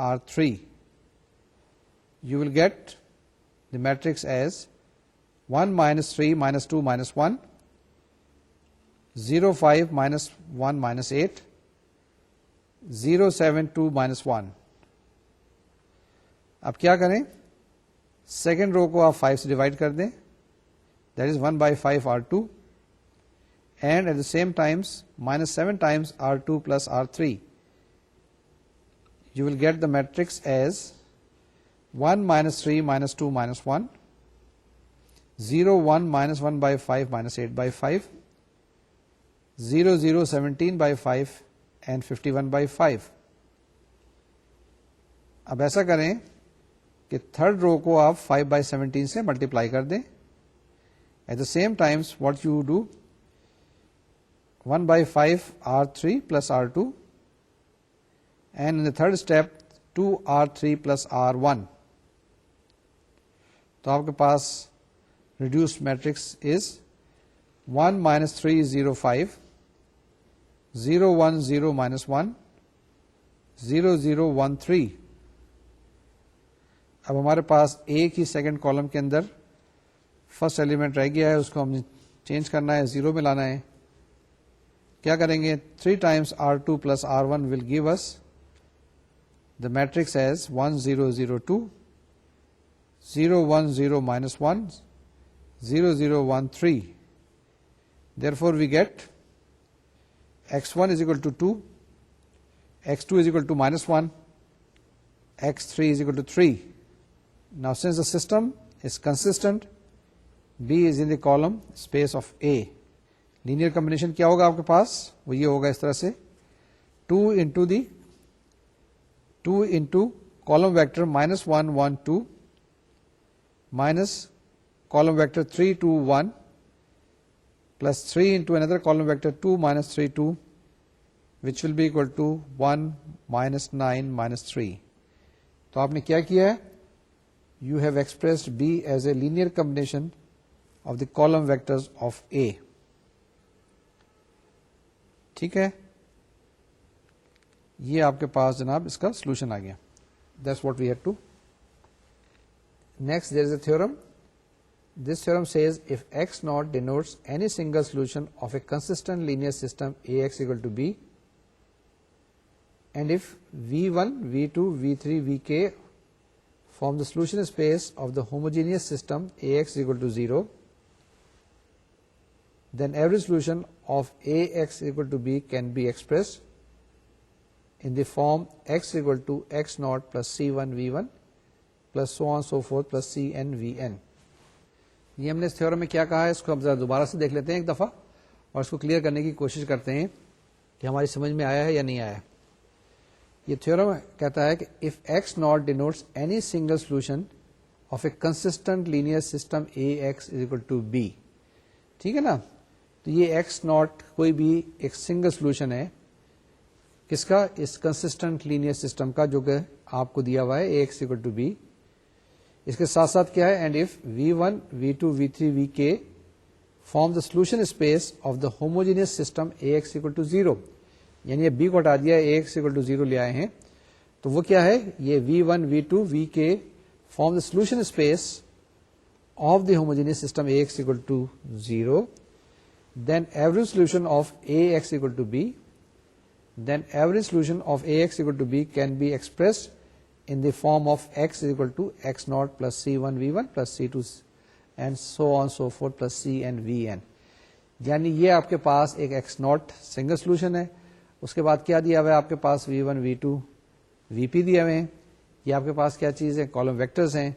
R3. You will get the matrix as 1 -3 -2 -1 0 5 -1 -8 0 7 2 -1. اب کیا کریں, second row کو آپ 5 سے divide کر دیں, that is 1/5 R2, and at the same times -7 times R2 plus R3. You will get the matrix as 1 - 3 - 2 - 1, 0 1 -1/5 -8/5, 0 0 17/5 and 51/5. اب ایسا کریں کہ تھرڈ رو کو آپ 5/17 سے ملٹیپلائی کر دیں. At the same times what you do, 1/5 R3 plus R2, and in the third step 2 R3 plus R1. تو آپ کے پاس reduced matrix is 1 - 3 0 5, 0 1 0 -1, 0 0 1 3. اب ہمارے پاس ایک ہی سیکنڈ کالم کے اندر فرسٹ ایلیمنٹ رہ گیا ہے, اس کو ہم نے چینج کرنا ہے, 0 میں لانا ہے. کیا کریں گے, 3 times R2 plus R1 will give us the matrix as 1 0 0 2, 0 1 0 -1, 0 0 1 3. Therefore we get x1 is equal to 2, x2 is equal to -1, x3 is equal to 3. Now since the system is consistent, B is in the column space of A. Linear combination کیا ہوگا آپ کے پاس, وہ یہ ہوگا اس طرح سے, 2 into column vector -1 1 2 minus column vector 3 2 1 plus 3 into another column vector 2 - 3 2, which will be equal to 1 -9 -3. تو آپ نے کیا کیا ہے, you have expressed B as a linear combination of the column vectors of A. ٹھیک ہے, یہ آپ کے پاس جناب اس کا سولوشن آ گیا. That's what we had to. Next there is a theorem. This theorem says if X naught denotes any single solution of a consistent linear system A X equal to B, and if V1 V2 V3 Vk form the solution space of the homogeneous system Ax equal to 0, then every solution of Ax equal to b can be expressed in the form x equal to x naught plus c1 v1 plus so on so forth plus cn vn. یہ ہم نے اس theorem میں کیا کہا ہے, اس کو ہم ذرا دوبارہ سے دیکھ لیتے ہیں ایک دفعہ اور اس کو کلیئر کرنے کی کوشش کرتے ہیں کہ ہماری سمجھ میں آیا ہے یا نہیں آیا. یہ تھیورم کہتا ہے کہ if X naught denotes any single solution of a consistent linear system A X is equal to B. ٹھیک ہے نا, تو یہ ایکس ناٹ کوئی بھی ایک سنگل سولوشن ہے کس کا, اس کنسسٹنٹ لینئر سسٹم کا جو کہ آپ کو دیا ہوا ہے A X equal to B. اس کے ساتھ ساتھ کیا ہے, and if V1 V2 V3 Vk form the solution space of the homogeneous system A X equal to 0, یعنی یہ بی کو ہٹا دیا, اے ایکس اکول ٹو 0 لے آئے ہیں, تو وہ کیا ہے, یہ V1 V2 Vk form the solution space of the homogeneous system A X equal to 0, then every solution of Ax equal to b, then every solution of Ax equal to b can be expressed in the form of x is equal to x naught plus c1 v1 plus c2 and so on so forth plus cn vn. یعنی یہ آپ کے پاس ایک x naught single solution ہے, اس کے بعد کیا دیا ہوا ہے آپ کے پاس v1 v2 vp دیا ہوئے ہیں, یہ آپ کے پاس کیا چیز ہے, کالم ویکٹرز ہیں.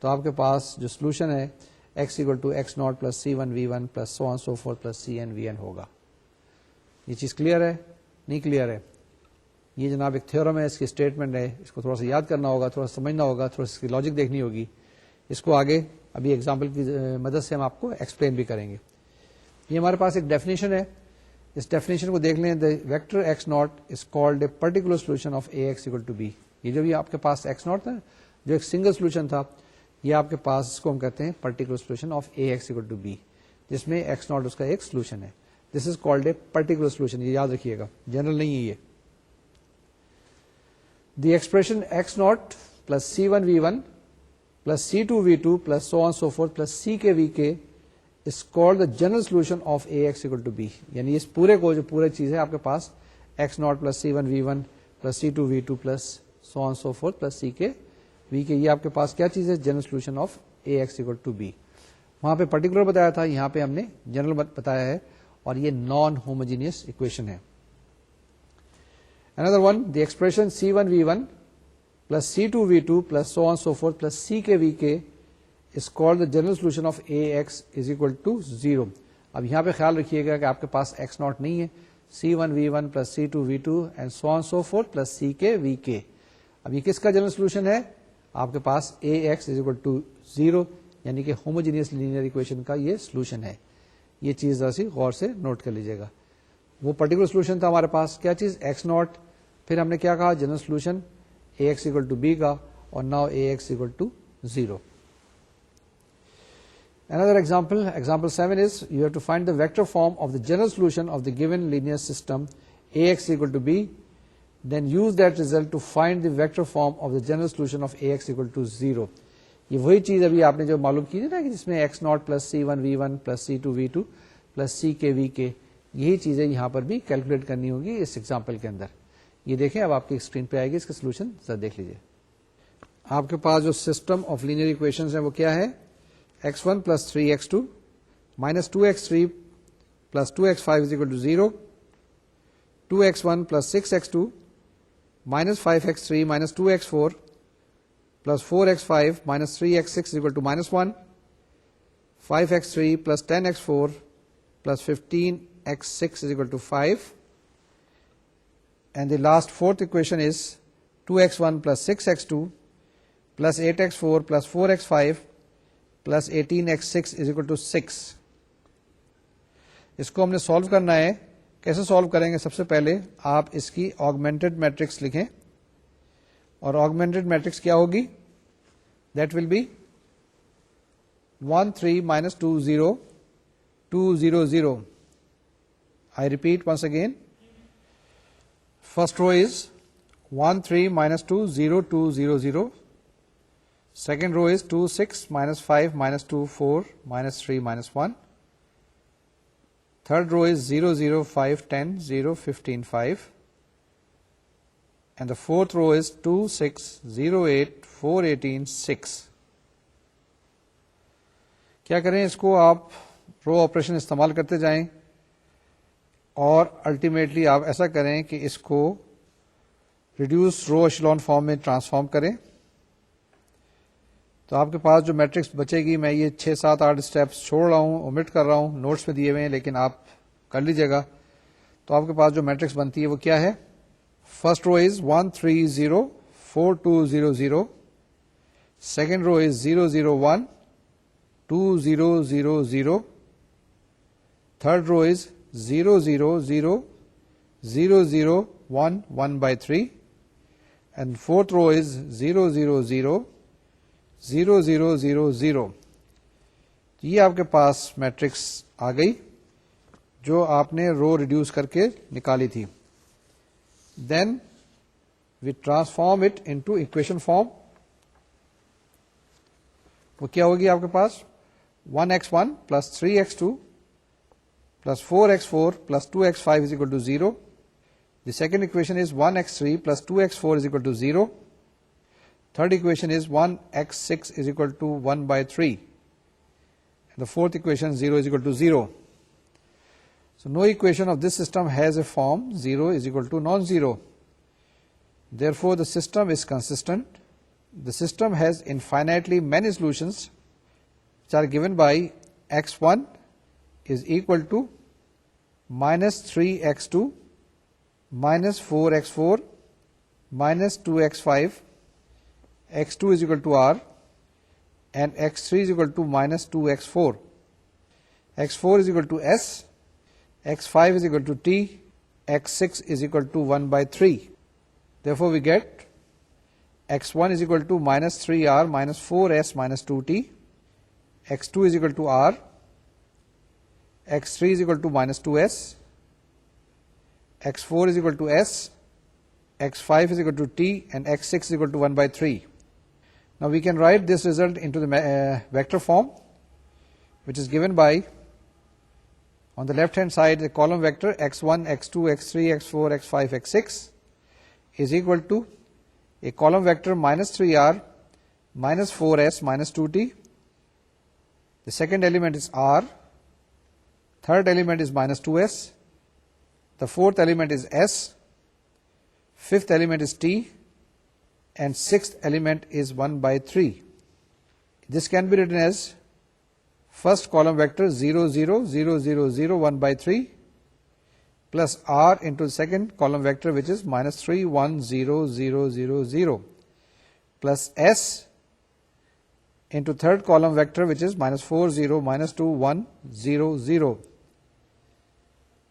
تو آپ کے پاس جو سولوشن ہے x equal to x naught plus c1 v1 plus so on so forth plus cn vn ہوگا. یہ چیز کلیئر ہے, نہیں کلیئر ہے؟ یہ جناب ایک تھیورم ہے, اس کی اسٹیٹمنٹ ہے, اس کو تھوڑا سا یاد کرنا ہوگا, تھوڑا سمجھنا ہوگا, تھوڑا اس کی لاجک دیکھنی ہوگی. اس کو آگے ابھی ایگزامپل کی مدد سے ہم آپ کو ایکسپلین بھی کریں گے. یہ ہمارے پاس ایک ڈیفینیشن ہے, اس ڈیفینیشن کو دیکھ لیں. The vector X naught is called a particular solution of A X equal to B. یہ جو بھی آپ کے پاس ایکس ناٹ تھا جو ایک سنگل سولوشن تھا, یہ آپ کے پاس اس کو ہم کہتے ہیں particular solution of A X equal to B, جس میں ایکس ناٹ اس کا ایک سولوشن ہے. This is called a particular solution, یہ یاد رکھیے گا, جنرل نہیں ہے یہ. The expression X naught plus C one V one plus C two V two plus so on so forth plus C K V K is called the general solution of A X equal to be. یعنی اس پورے کو جو پورے چیز ہے آپ کے پاس X naught plus C one V one plus C two V two plus so on so forth plus C K V کے. یہ آپ کے پاس کیا چیز ہے؟ General solution of A X equal to B. وہاں پہ پرٹیکولر بتایا تھا, یہاں پہ ہم نے جنرل بتایا ہے, اور یہ نان ہوموجینئس اکویشن ہے. Another one, the expression C1V1 plus C2V2 plus so on so forth plus CKVK is called the general solution of AX is equal to 0. اب یہاں پہ خیال رکھیے گا کہ آپ کے پاس x0 نہیں ہے, C1V1 plus C2V2 and so on so forth plus CKVK. اب یہ کس کا جنرل سولوشن ہے؟ آپ کے پاس AX is equal to 0, یعنی کہ ہوموجینئس لینئر اکویشن کا یہ سولوشن ہے. یہ چیز ذرا سی غور سے نوٹ کر لیجیے گا. وہ پرٹیکولر سولوشن تھا ہمارے پاس, کیا چیز؟ x0. پھر ہم نے کیا کہا؟ General solution AX equal to B کا, اور now AX equal to 0. Another example, example 7 is you have to find the vector form of the general solution of the given linear system AX equal to B, then use that result to find the vector form of the general solution of AX equal to 0. یہ وہی چیز ابھی آپ نے جو معلوم کی تھی نا, کہ جس میں x0 plus C1V1 plus C2V2 plus CKVK, یہی چیزیں یہاں پر بھی کیلکولیٹ کرنی ہوگی اس ایگزامپل کے اندر. یہ دیکھیں اب آپ کی اسکرین پہ آئے گی, اس کا سولوشن ذرا دیکھ لیجیے. آپ کے پاس جو سسٹم آف لینئر اکویشنز ہیں وہ کیا ہے؟ x1 plus 3x2 minus 2x3 plus 2x5 is equal to 0, 2x1 plus 6x2 minus 5x3 minus 2x4 plus 4x5 minus 3x6 is equal to minus 1, 5x3 plus 10x4 plus 15x6 is equal to 5. And the last fourth equation is 2x1 plus 6x2 plus 8x4 plus 4x5 plus 18x6 is equal to 6. اس کو ہم نے solve کرنا ہے. کیسے solve کریں گے؟ سب سے پہلے آپ اس کی آگمنٹڈ میٹرکس لکھیں, اور آگمنٹڈ میٹرکس کیا ہوگی؟ That will be 1 3 minus 2 0 2 0 0. I repeat once again. First row is 1 3 minus 2 0 2 0 0. Second row is 2 6 minus 5 minus 2 4 minus 3 minus 1. Third row is 0 0 5 10 0 15 5. And the fourth row is 2 6 0 8 4 18 6. کیا کریں؟ اس کو آپ row operation استعمال کرتے جائیں, اور الٹیمیٹلی آپ ایسا کریں کہ اس کو ریڈیوس رو ایشلون فارم میں ٹرانسفارم کریں. تو آپ کے پاس جو میٹرکس بچے گی, میں یہ 6 7 8 اسٹیپس چھوڑ رہا ہوں, اومٹ کر رہا ہوں, نوٹس میں دیے ہوئے ہیں, لیکن آپ کر لیجیے گا. تو آپ کے پاس جو میٹرکس بنتی ہے وہ کیا ہے؟ First row is 1 3 0 4 2 0 0. Second row is 0 0 1 2 0 0 0. Third row is 0 0 0 0 0 1 1 by 3. And fourth row is 0 0 0 0 0 0 0. یہ آپ کے پاس میٹرکس آ گئی جو آپ نے رو ریڈیوس کر کے نکالی تھی. Then we transform it into equation form. وہ کیا ہوگی آپ کے پاس؟ 1x1 plus 3x2 plus 4x4 plus 2x5 is equal to 0. The second equation is 1x3 plus 2x4 is equal to 0. Third equation is 1x6 is equal to 1 by 3. And the fourth equation, 0 is equal to 0. So no equation of this system has a form 0 is equal to non-zero. Therefore, the system is consistent. The system has infinitely many solutions which are given by x1 is equal to minus 3x2 minus 4x4 minus 2x5, x2 is equal to r, and x3 is equal to minus 2x4. x4 is equal to s, x5 is equal to t, x6 is equal to 1 by 3. Therefore, we get x1 is equal to minus 3r minus 4s minus 2t, x2 is equal to r, x3 is equal to minus 2s, x4 is equal to s, x5 is equal to t, and x6 is equal to 1 by 3. Now we can write this result into the vector form, which is given by, on the left hand side, the column vector x1, x2, x3, x4, x5, x6 is equal to a column vector minus 3r minus 4s minus 2t. The second element is r. Third element is minus 2s. The fourth element is s. Fifth element is t. And sixth element is 1 by 3. This can be written as first column vector 0, 0, 0, 0, 0, 1 by 3 plus r into the second column vector, which is minus 3, 1, 0, 0, 0, 0 plus s into third column vector, which is minus 4, 0, minus 2, 1, 0, 0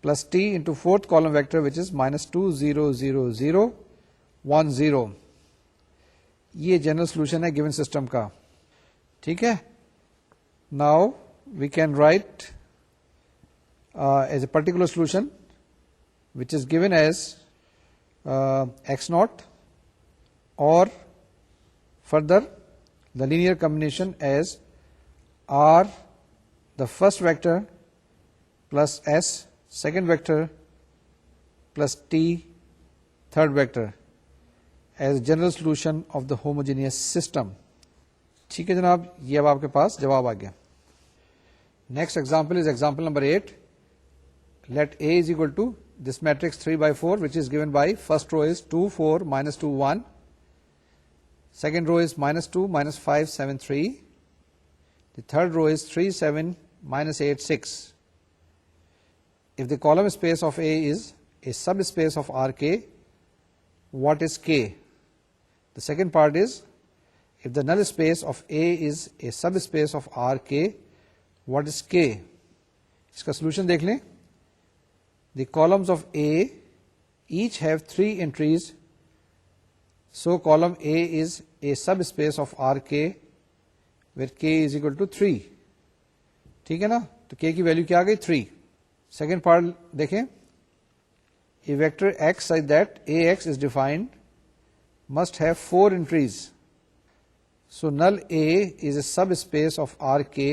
plus t into fourth column vector, which is minus 2, 0, 0, 0, 1, 0. یہ general solution ہے given system کا. ٹھیک ہے. Now we can write as a particular solution which is given as x naught, or further the linear combination as r the first vector plus s second vector plus t third vector as general solution of the homogeneous system. ٹھیک ہے جناب, یہ اب آپ کے پاس جواب آ گیا. Next example is example number 8. Let A is equal to this matrix 3 by 4, which is given by first row is 2, 4, minus 2, 1. Second row is minus 2, minus 5, 7, 3. The third row is 3, 7, minus 8, 6. If the column space of A is a subspace of Rk, what is K? The second part is, if the null space of A is a subspace of Rk, what is K? اس کا solution دیکھ لیں. The columns of A each have 3 entries, so column A is a subspace of Rk where K is equal to 3. ٹھیک ہے نا, تو K کی value کیا آ گئی 3. سیکنڈ پارٹ دیکھیں, a vector x such that Ax is defined must have 4 entries, so null A is a subspace of Rk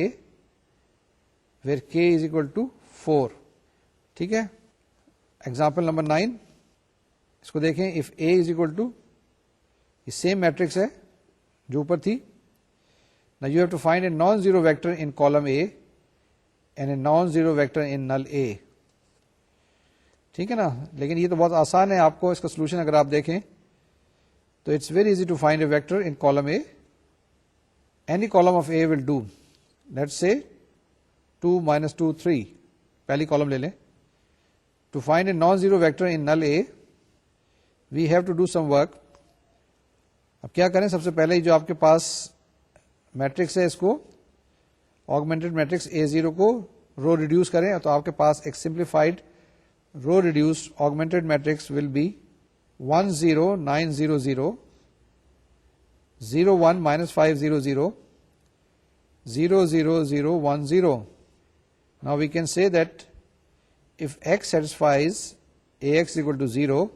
where K is equal to 4. ٹھیک ہے. ایگزامپل نمبر 9, اس کو دیکھیں. If A is equal to, یہ same matrix ہے جو اوپر تھی. نا you have to find a non zero vector in column A and a non zero vector in null A. ٹھیک ہے نا, لیکن یہ تو بہت آسان ہے. آپ کو اس کا سولوشن اگر آپ دیکھیں تو it's very easy to find a vector in column A. Any column of A will do. Let's say 2, minus 2, 3 پہلی کالم لے لیں. To find a non-zero vector in null A, we have to do some work. اب کیا کریں, سب سے پہلے جو آپ کے پاس میٹرکس ہے اس کو آگمنٹڈ میٹرکس A0 کو رو ریڈیوس کریں, تو آپ کے پاس ایک simplified row reduce augmented matrix will be 1 0 9 0 0 0 1 minus 5 0 0 0 0 0 1 0. Now we can say that if x satisfies Ax equal to 0,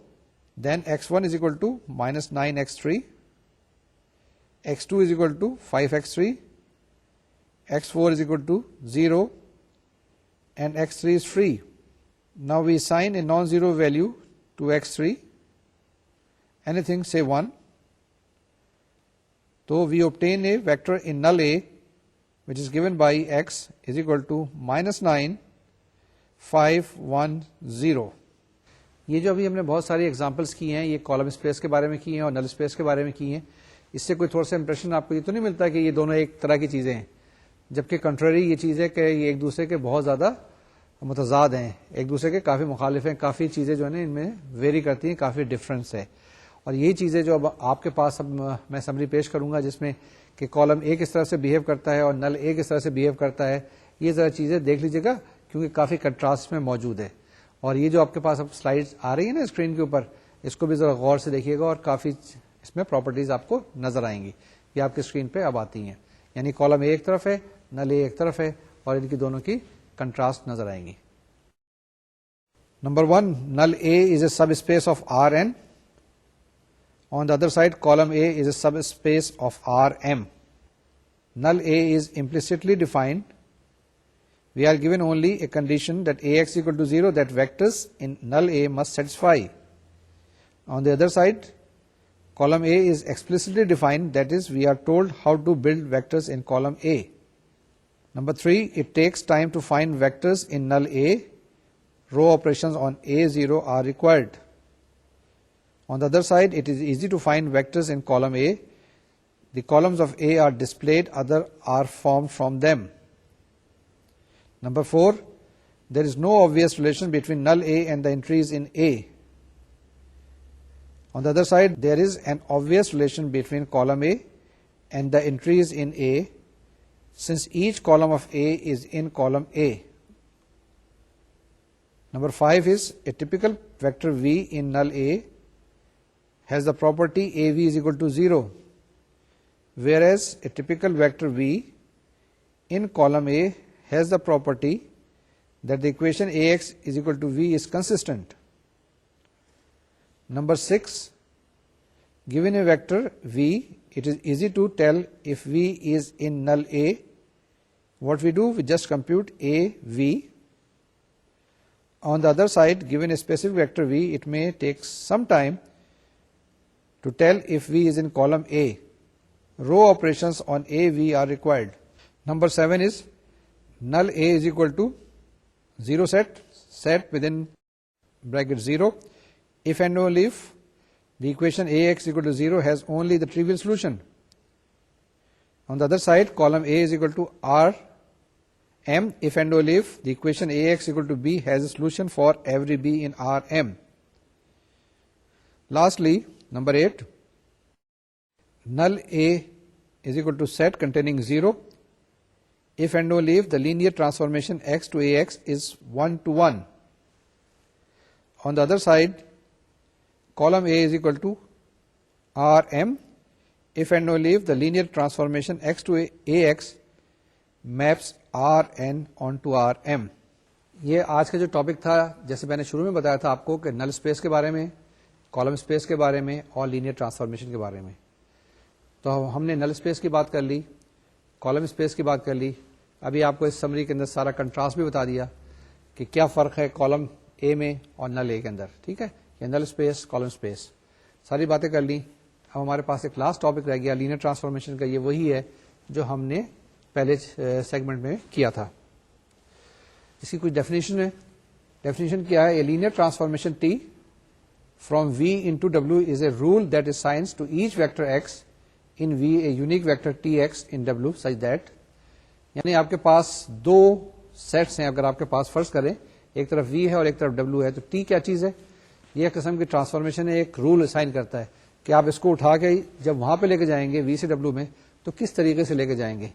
then x1 is equal to minus 9x3, x2 is equal to 5x3, x4 is equal to 0, and x3 is free. Now we assign a non-zero value to x3, anything say 1. So we obtain a vector in null A, which is given by x is equal to minus 9, 5, 1, 0. یہ جو ابھی ہم نے بہت ساری examples کی ہیں, یہ کالم اسپیس کے بارے میں کی ہیں اور نل اسپیس کے بارے میں کی ہیں. اس سے کوئی تھوڑا سا امپریشن آپ کو یہ تو نہیں ملتا کہ یہ دونوں ایک طرح کی چیزیں ہیں, جبکہ کنٹرری یہ چیز ہے کہ یہ ایک دوسرے کے بہت زیادہ متضاد ہیں, ایک دوسرے کے کافی مخالف ہیں. کافی چیزیں جو ہیں ان میں ویری کرتی ہیں, کافی ڈفرینس ہے. اور یہی چیزیں جو اب آپ کے پاس اب میں سمری پیش کروں گا, جس میں کہ کالم اے کس طرح سے بہیو کرتا ہے اور نل اے کس طرح سے بہیو کرتا ہے, یہ ذرا چیزیں دیکھ لیجیے گا کیونکہ کافی کنٹراسٹ میں موجود ہے. اور یہ جو آپ کے پاس اب سلائیڈز آ رہی ہیں نا اسکرین کے اوپر, اس کو بھی ذرا غور سے دیکھیے گا اور کافی اس میں پراپرٹیز آپ کو نظر آئیں گی. یہ آپ کی اسکرین پہ اب آتی ہیں, یعنی کالم اے ایک طرف ہے, نل اے ایک طرف ہے, اور ان کی دونوں کی کنٹراسٹ نظر آئیں گی. Number 1, null A is a subspace of Rn. On the other side, column A is a subspace of Rm. Null A is implicitly defined. We are given only a condition that Ax equal to 0 that vectors in null A must satisfy. On the other side, column A is explicitly defined, that is, we are told how to build vectors in column A. Number 3, it takes time to find vectors in null A. Row operations on A0 are required. On the other side, it is easy to find vectors in column A. The columns of A are displayed, other are formed from them. Number 4, there is no obvious relation between null A and the entries in A. On the other side, there is an obvious relation between column A and the entries in A, since each column of A is in column A. Number 5 is a typical vector V in null A has the property AV is equal to 0, whereas a typical vector V in column A has the property that the equation AX is equal to V is consistent. Number 6, given a vector V, it is easy to tell if V is in null A. What we do, we just compute AV. On the other side, given a specific vector V, it may take some time to tell if V is in column A. Row operations on AV are required. Number 7 is null A is equal to 0 set within bracket 0. If and only if the equation AX equal to 0 has only the trivial solution. On the other side, column A is equal to Rm if and only if the equation AX equal to B has a solution for every B in Rm. Lastly, number 8, null A is equal to set containing 0 if and only if the linear transformation x to Ax is 1 to 1. On the other side, column A is equal to Rm if and only if the linear transformation x to Ax maps Rn onto Rm. یہ آج کا جو topic تھا، جیسے میں نے شروع میں بتایا تھا آپ کو کہ نل اسپیس کے بارے میں، کالم اسپیس کے بارے میں اور لینئر ٹرانسفارمیشن کے بارے میں. تو ہم نے نل اسپیس کی بات کر لی، کالم اسپیس کی بات کر لی. ابھی آپ کو اس سمری کے اندر سارا کنٹراسٹ بھی بتا دیا کہ کیا فرق ہے کالم اے میں اور نل اے کے اندر. ٹھیک ہے، یہ نل اسپیس، کالم اسپیس، ساری باتیں کر لی. اب ہمارے پاس ایک لاسٹ ٹاپک رہ گیا لینئر ٹرانسفارمیشن کا. یہ وہی ہے جو ہم نے پہلے سیگمنٹ میں کیا تھا. اس کی کچھ ڈیفینیشن ہے. ڈیفینیشن کیا ہے؟ A linear transformation T from V into W is a rule that assigns to each vector X in V a unique vector T X in W such that. یعنی آپ کے پاس دو سیٹس ہیں، اگر آپ کے پاس فرض کریں ایک طرف وی ہے اور ایک طرف ڈبلو ہے، تو ٹی کیا چیز ہے؟ یہ ایک قسم کی ٹرانسفارمیشن ہے، ایک رول اسائن کرتا ہے کہ آپ اس کو اٹھا کے جب وہاں پہ لے کے جائیں گے وی سے ڈبلو میں تو کس طریقے سے لے کے جائیں گے،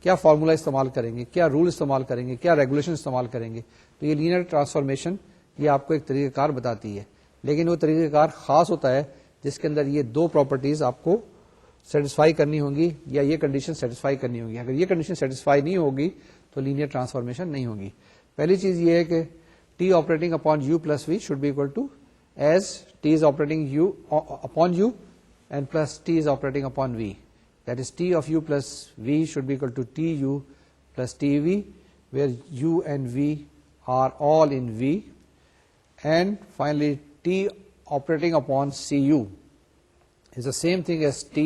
کیا فارمولا استعمال کریں گے، کیا رول استعمال کریں گے، کیا ریگولیشن استعمال کریں گے. تو یہ لینئر ٹرانسفارمیشن یہ آپ کو ایک طریقہ کار بتاتی ہے، لیکن وہ طریقہ کار خاص ہوتا ہے جس کے اندر یہ دو پراپرٹیز آپ کو سیٹسفائی کرنی ہوں گی یا یہ کنڈیشن سیٹسفائی کرنی ہوگی. اگر یہ کنڈیشن سیٹسفائی نہیں ہوگی تو لینئر ٹرانسفارمیشن نہیں ہوگی. پہلی چیز یہ ہے کہ T operating upon U plus V should be equal to as T is operating U upon U and plus T is operating upon V. That is T of u plus v should be equal to Tu plus Tv, where u and v are all in v. And finally, T operating upon Cu is the same thing as T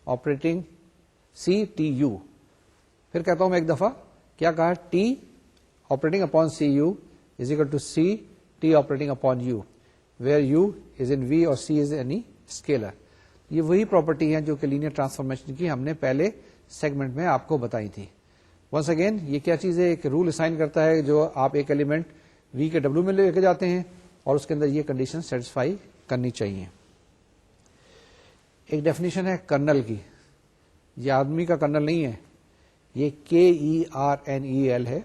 operating CTu. پھر کہتا ہوں میں ایک دفعہ کیا کہا؟ T operating upon Cu is equal to C T operating upon u, where u is in v اور C is any scalar. یہ وہی پراپرٹی ہیں جو کہ لینئر ٹرانسفارمیشن کی ہم نے پہلے سیگمنٹ میں آپ کو بتائی تھی. ونس اگین یہ کیا چیز ہے؟ ایک رول اسائن کرتا ہے جو آپ ایک ایلیمنٹ وی کے ڈبلو میں لے کے جاتے ہیں اور اس کے اندر یہ کنڈیشن سیٹسفائی کرنی چاہیے. ایک ڈیفینیشن ہے کرنل کی. یہ آدمی کا کرنل نہیں ہے، یہ KERNEL ہے.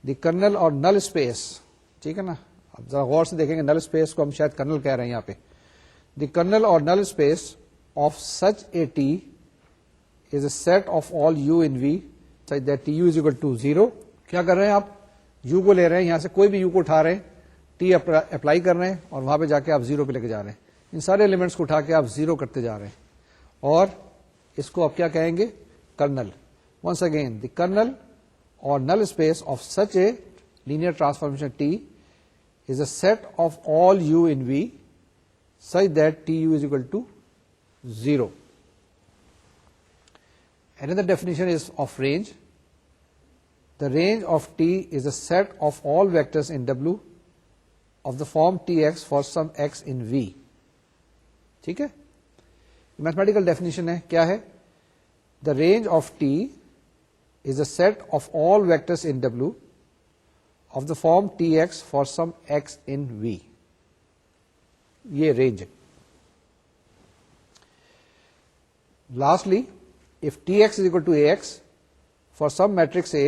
دی کرنل اور نل اسپیس، ٹھیک ہے نا، اب ذرا غور سے دیکھیں گے، نل اسپیس کو ہم شاید کرنل کہہ رہے ہیں یہاں پہ. The kernel or null space of such a T is a set of all u in V such that Tu is equal to 0. کیا کر رہے ہیں آپ؟ u کو لے رہے ہیں، یہاں سے کوئی بھی u کو اٹھا رہے ہیں، T اپلائی کر رہے ہیں اور وہاں پہ جا کے آپ 0 پہ لے کے جا رہے ہیں. ان سارے ایلیمنٹس کو اٹھا کے آپ 0 کرتے جا رہے ہیں اور اس کو آپ کیا کہیں گے؟ Kernel. Once again the kernel or null space of such a linear transformation T is a set of all u in V such that Tu is equal to 0. Another definition is of range. The range of T is a set of all vectors in W of the form Tx for some x in V. ٹھیک ہے, mathematical definition ہے, کیا ہے؟ The range of T is a set of all vectors in W of the form T X for some X in V. یہ range ہے. Lastly, if Tx is equal to Ax for some matrix A,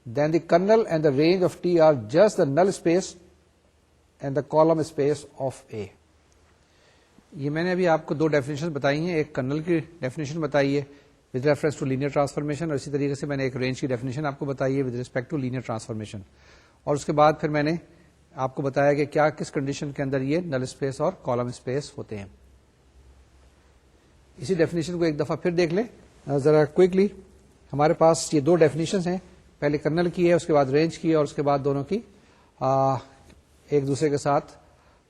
then the kernel and the range of T are just the null space and the column space of A. یہ میں نے ابھی آپ کو دو definition بتائی ہیں, ایک colonel کی ڈیفینیشن بتائی ہے with reference to linear transformation, اور اسی طریقے سے میں نے ایک رینج کی ڈیفینیشن آپ کو بتائی ہے with respect to linear transformation, اور اس کے بعد پھر میں نے آپ کو بتایا کہ کیا کس کنڈیشن کے اندر یہ نل اسپیس اور کالم اسپیس ہوتے ہیں. اسی ڈیفینیشن کو ایک دفعہ پھر دیکھ لیں ذرا کوئکلی. ہمارے پاس یہ دو ڈیفینیشن ہیں, پہلے کرنل کی ہے, اس کے بعد رینج کی ہے, اور اس کے بعد دونوں کی ایک دوسرے کے ساتھ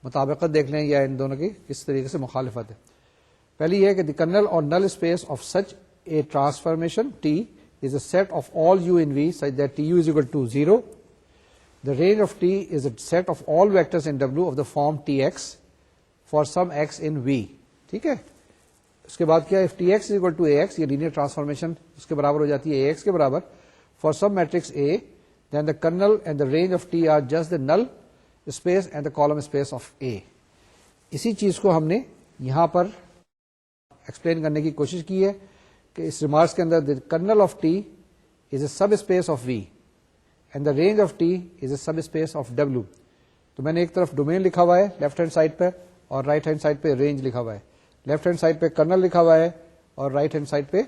مطابقت دیکھ لیں یا ان دونوں کی کس طریقے سے مخالفت ہے. پہلی یہ ہے کہ the kernel or null space of such a transformation T is a set of all U in V such that T U is equal to 0. The range of T is a set of all vectors in W of the form T X for some X in V. ٹھیک ہے. اس کے بعد کیا, if Tx is equal to Ax, یہ linear transformation اس کے برابر ہو جاتی ہے Ax کے برابر, for some matrix A, then the kernel and the range of T are just the null space and the column space of A. اسی چیز کو ہم نے یہاں پر ایکسپلین کرنے کی کوشش کی ہے کہ اس ریمارکس کے اندر the kernel of T is a subspace of V and the range of T is a subspace of W. تو میں نے ایک طرف ڈومین لکھا ہوا ہے لیفٹ ہینڈ سائڈ پہ, اور رائٹ ہینڈ سائڈ پہ رینج لکھا ہوا ہے. لیفٹ ہینڈ سائڈ پہ کرنل لکھا ہوا ہے اور رائٹ ہینڈ سائڈ پہ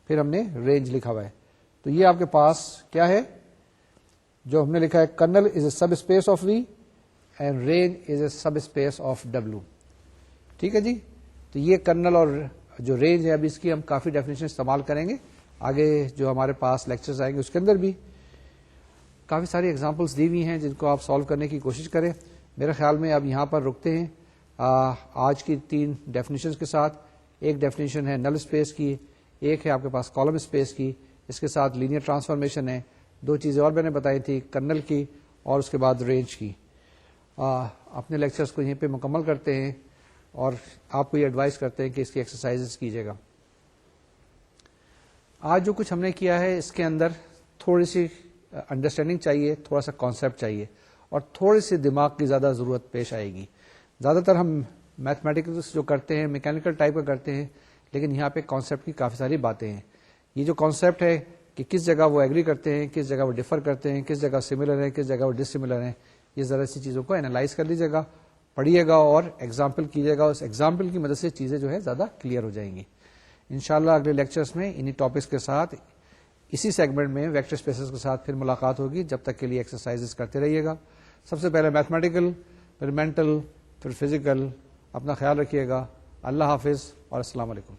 پھر ہم نے رینج لکھا ہوا ہے. تو یہ آپ کے پاس کیا ہے جو ہم نے لکھا ہے, kernel is a subspace of V and range is a subspace of W. ٹھیک ہے جی. تو یہ کرنل اور جو رینج ہے ابھی اس کی ہم کافی ڈیفینیشن استعمال کریں گے آگے جو ہمارے پاس لیکچرز آئیں گے اس کے اندر بھی کافی ساری ایگزامپلس دی ہوئی ہیں جن کو آپ سالو کرنے کی کوشش کریں. میرے خیال میں اب یہاں پر رکتے ہیں آج کی 3 ڈیفینیشن کے ساتھ. ایک ڈیفینیشن ہے نل اسپیس کی, ایک ہے آپ کے پاس کالم اسپیس کی, اس کے ساتھ لینئر ٹرانسفارمیشن ہے, 2 چیزیں اور میں نے بتائی تھی, کرنل کی اور اس کے بعد رینج کی. اپنے لیکچرز کو یہیں پہ مکمل کرتے ہیں اور آپ کو یہ ایڈوائز کرتے ہیں کہ اس کی ایکسرسائزز کیجیے گا. آج جو کچھ ہم نے کیا ہے اس کے اندر تھوڑی سی انڈرسٹینڈنگ چاہیے, تھوڑا سا کانسیپٹ چاہیے, اور تھوڑی سی دماغ کی زیادہ ضرورت پیش آئے گی. زیادہ تر ہم میتھمیٹکس جو کرتے ہیں میکینیکل ٹائپ کا کرتے ہیں, لیکن یہاں پہ کانسیپٹ کی کافی ساری باتیں ہیں. یہ جو کانسیپٹ ہے کہ کس جگہ وہ ایگری کرتے ہیں, کس جگہ وہ ڈفر کرتے ہیں, کس جگہ سملر ہیں, کس جگہ وہ ڈس سملر ہیں, یہ ذرا سی چیزوں کو انالائز کر لیجیے گا, پڑھیے گا اور ایگزامپل کیجیے گا. اس ایگزامپل کی مدد سے چیزیں جو ہے زیادہ کلیئر ہو جائیں گی. انشاءاللہ اگلے لیکچرز میں انہی ٹاپکس کے ساتھ اسی سیگمنٹ میں ویکٹر اسپیسز کے ساتھ پھر ملاقات ہوگی. جب تک کے لیے ایکسرسائزز کرتے رہیے گا. سب سے پہلے میتھمیٹیکل, پھر مینٹل, پھر فزیکل. اپنا خیال رکھیے گا. اللہ حافظ اور السلام علیکم.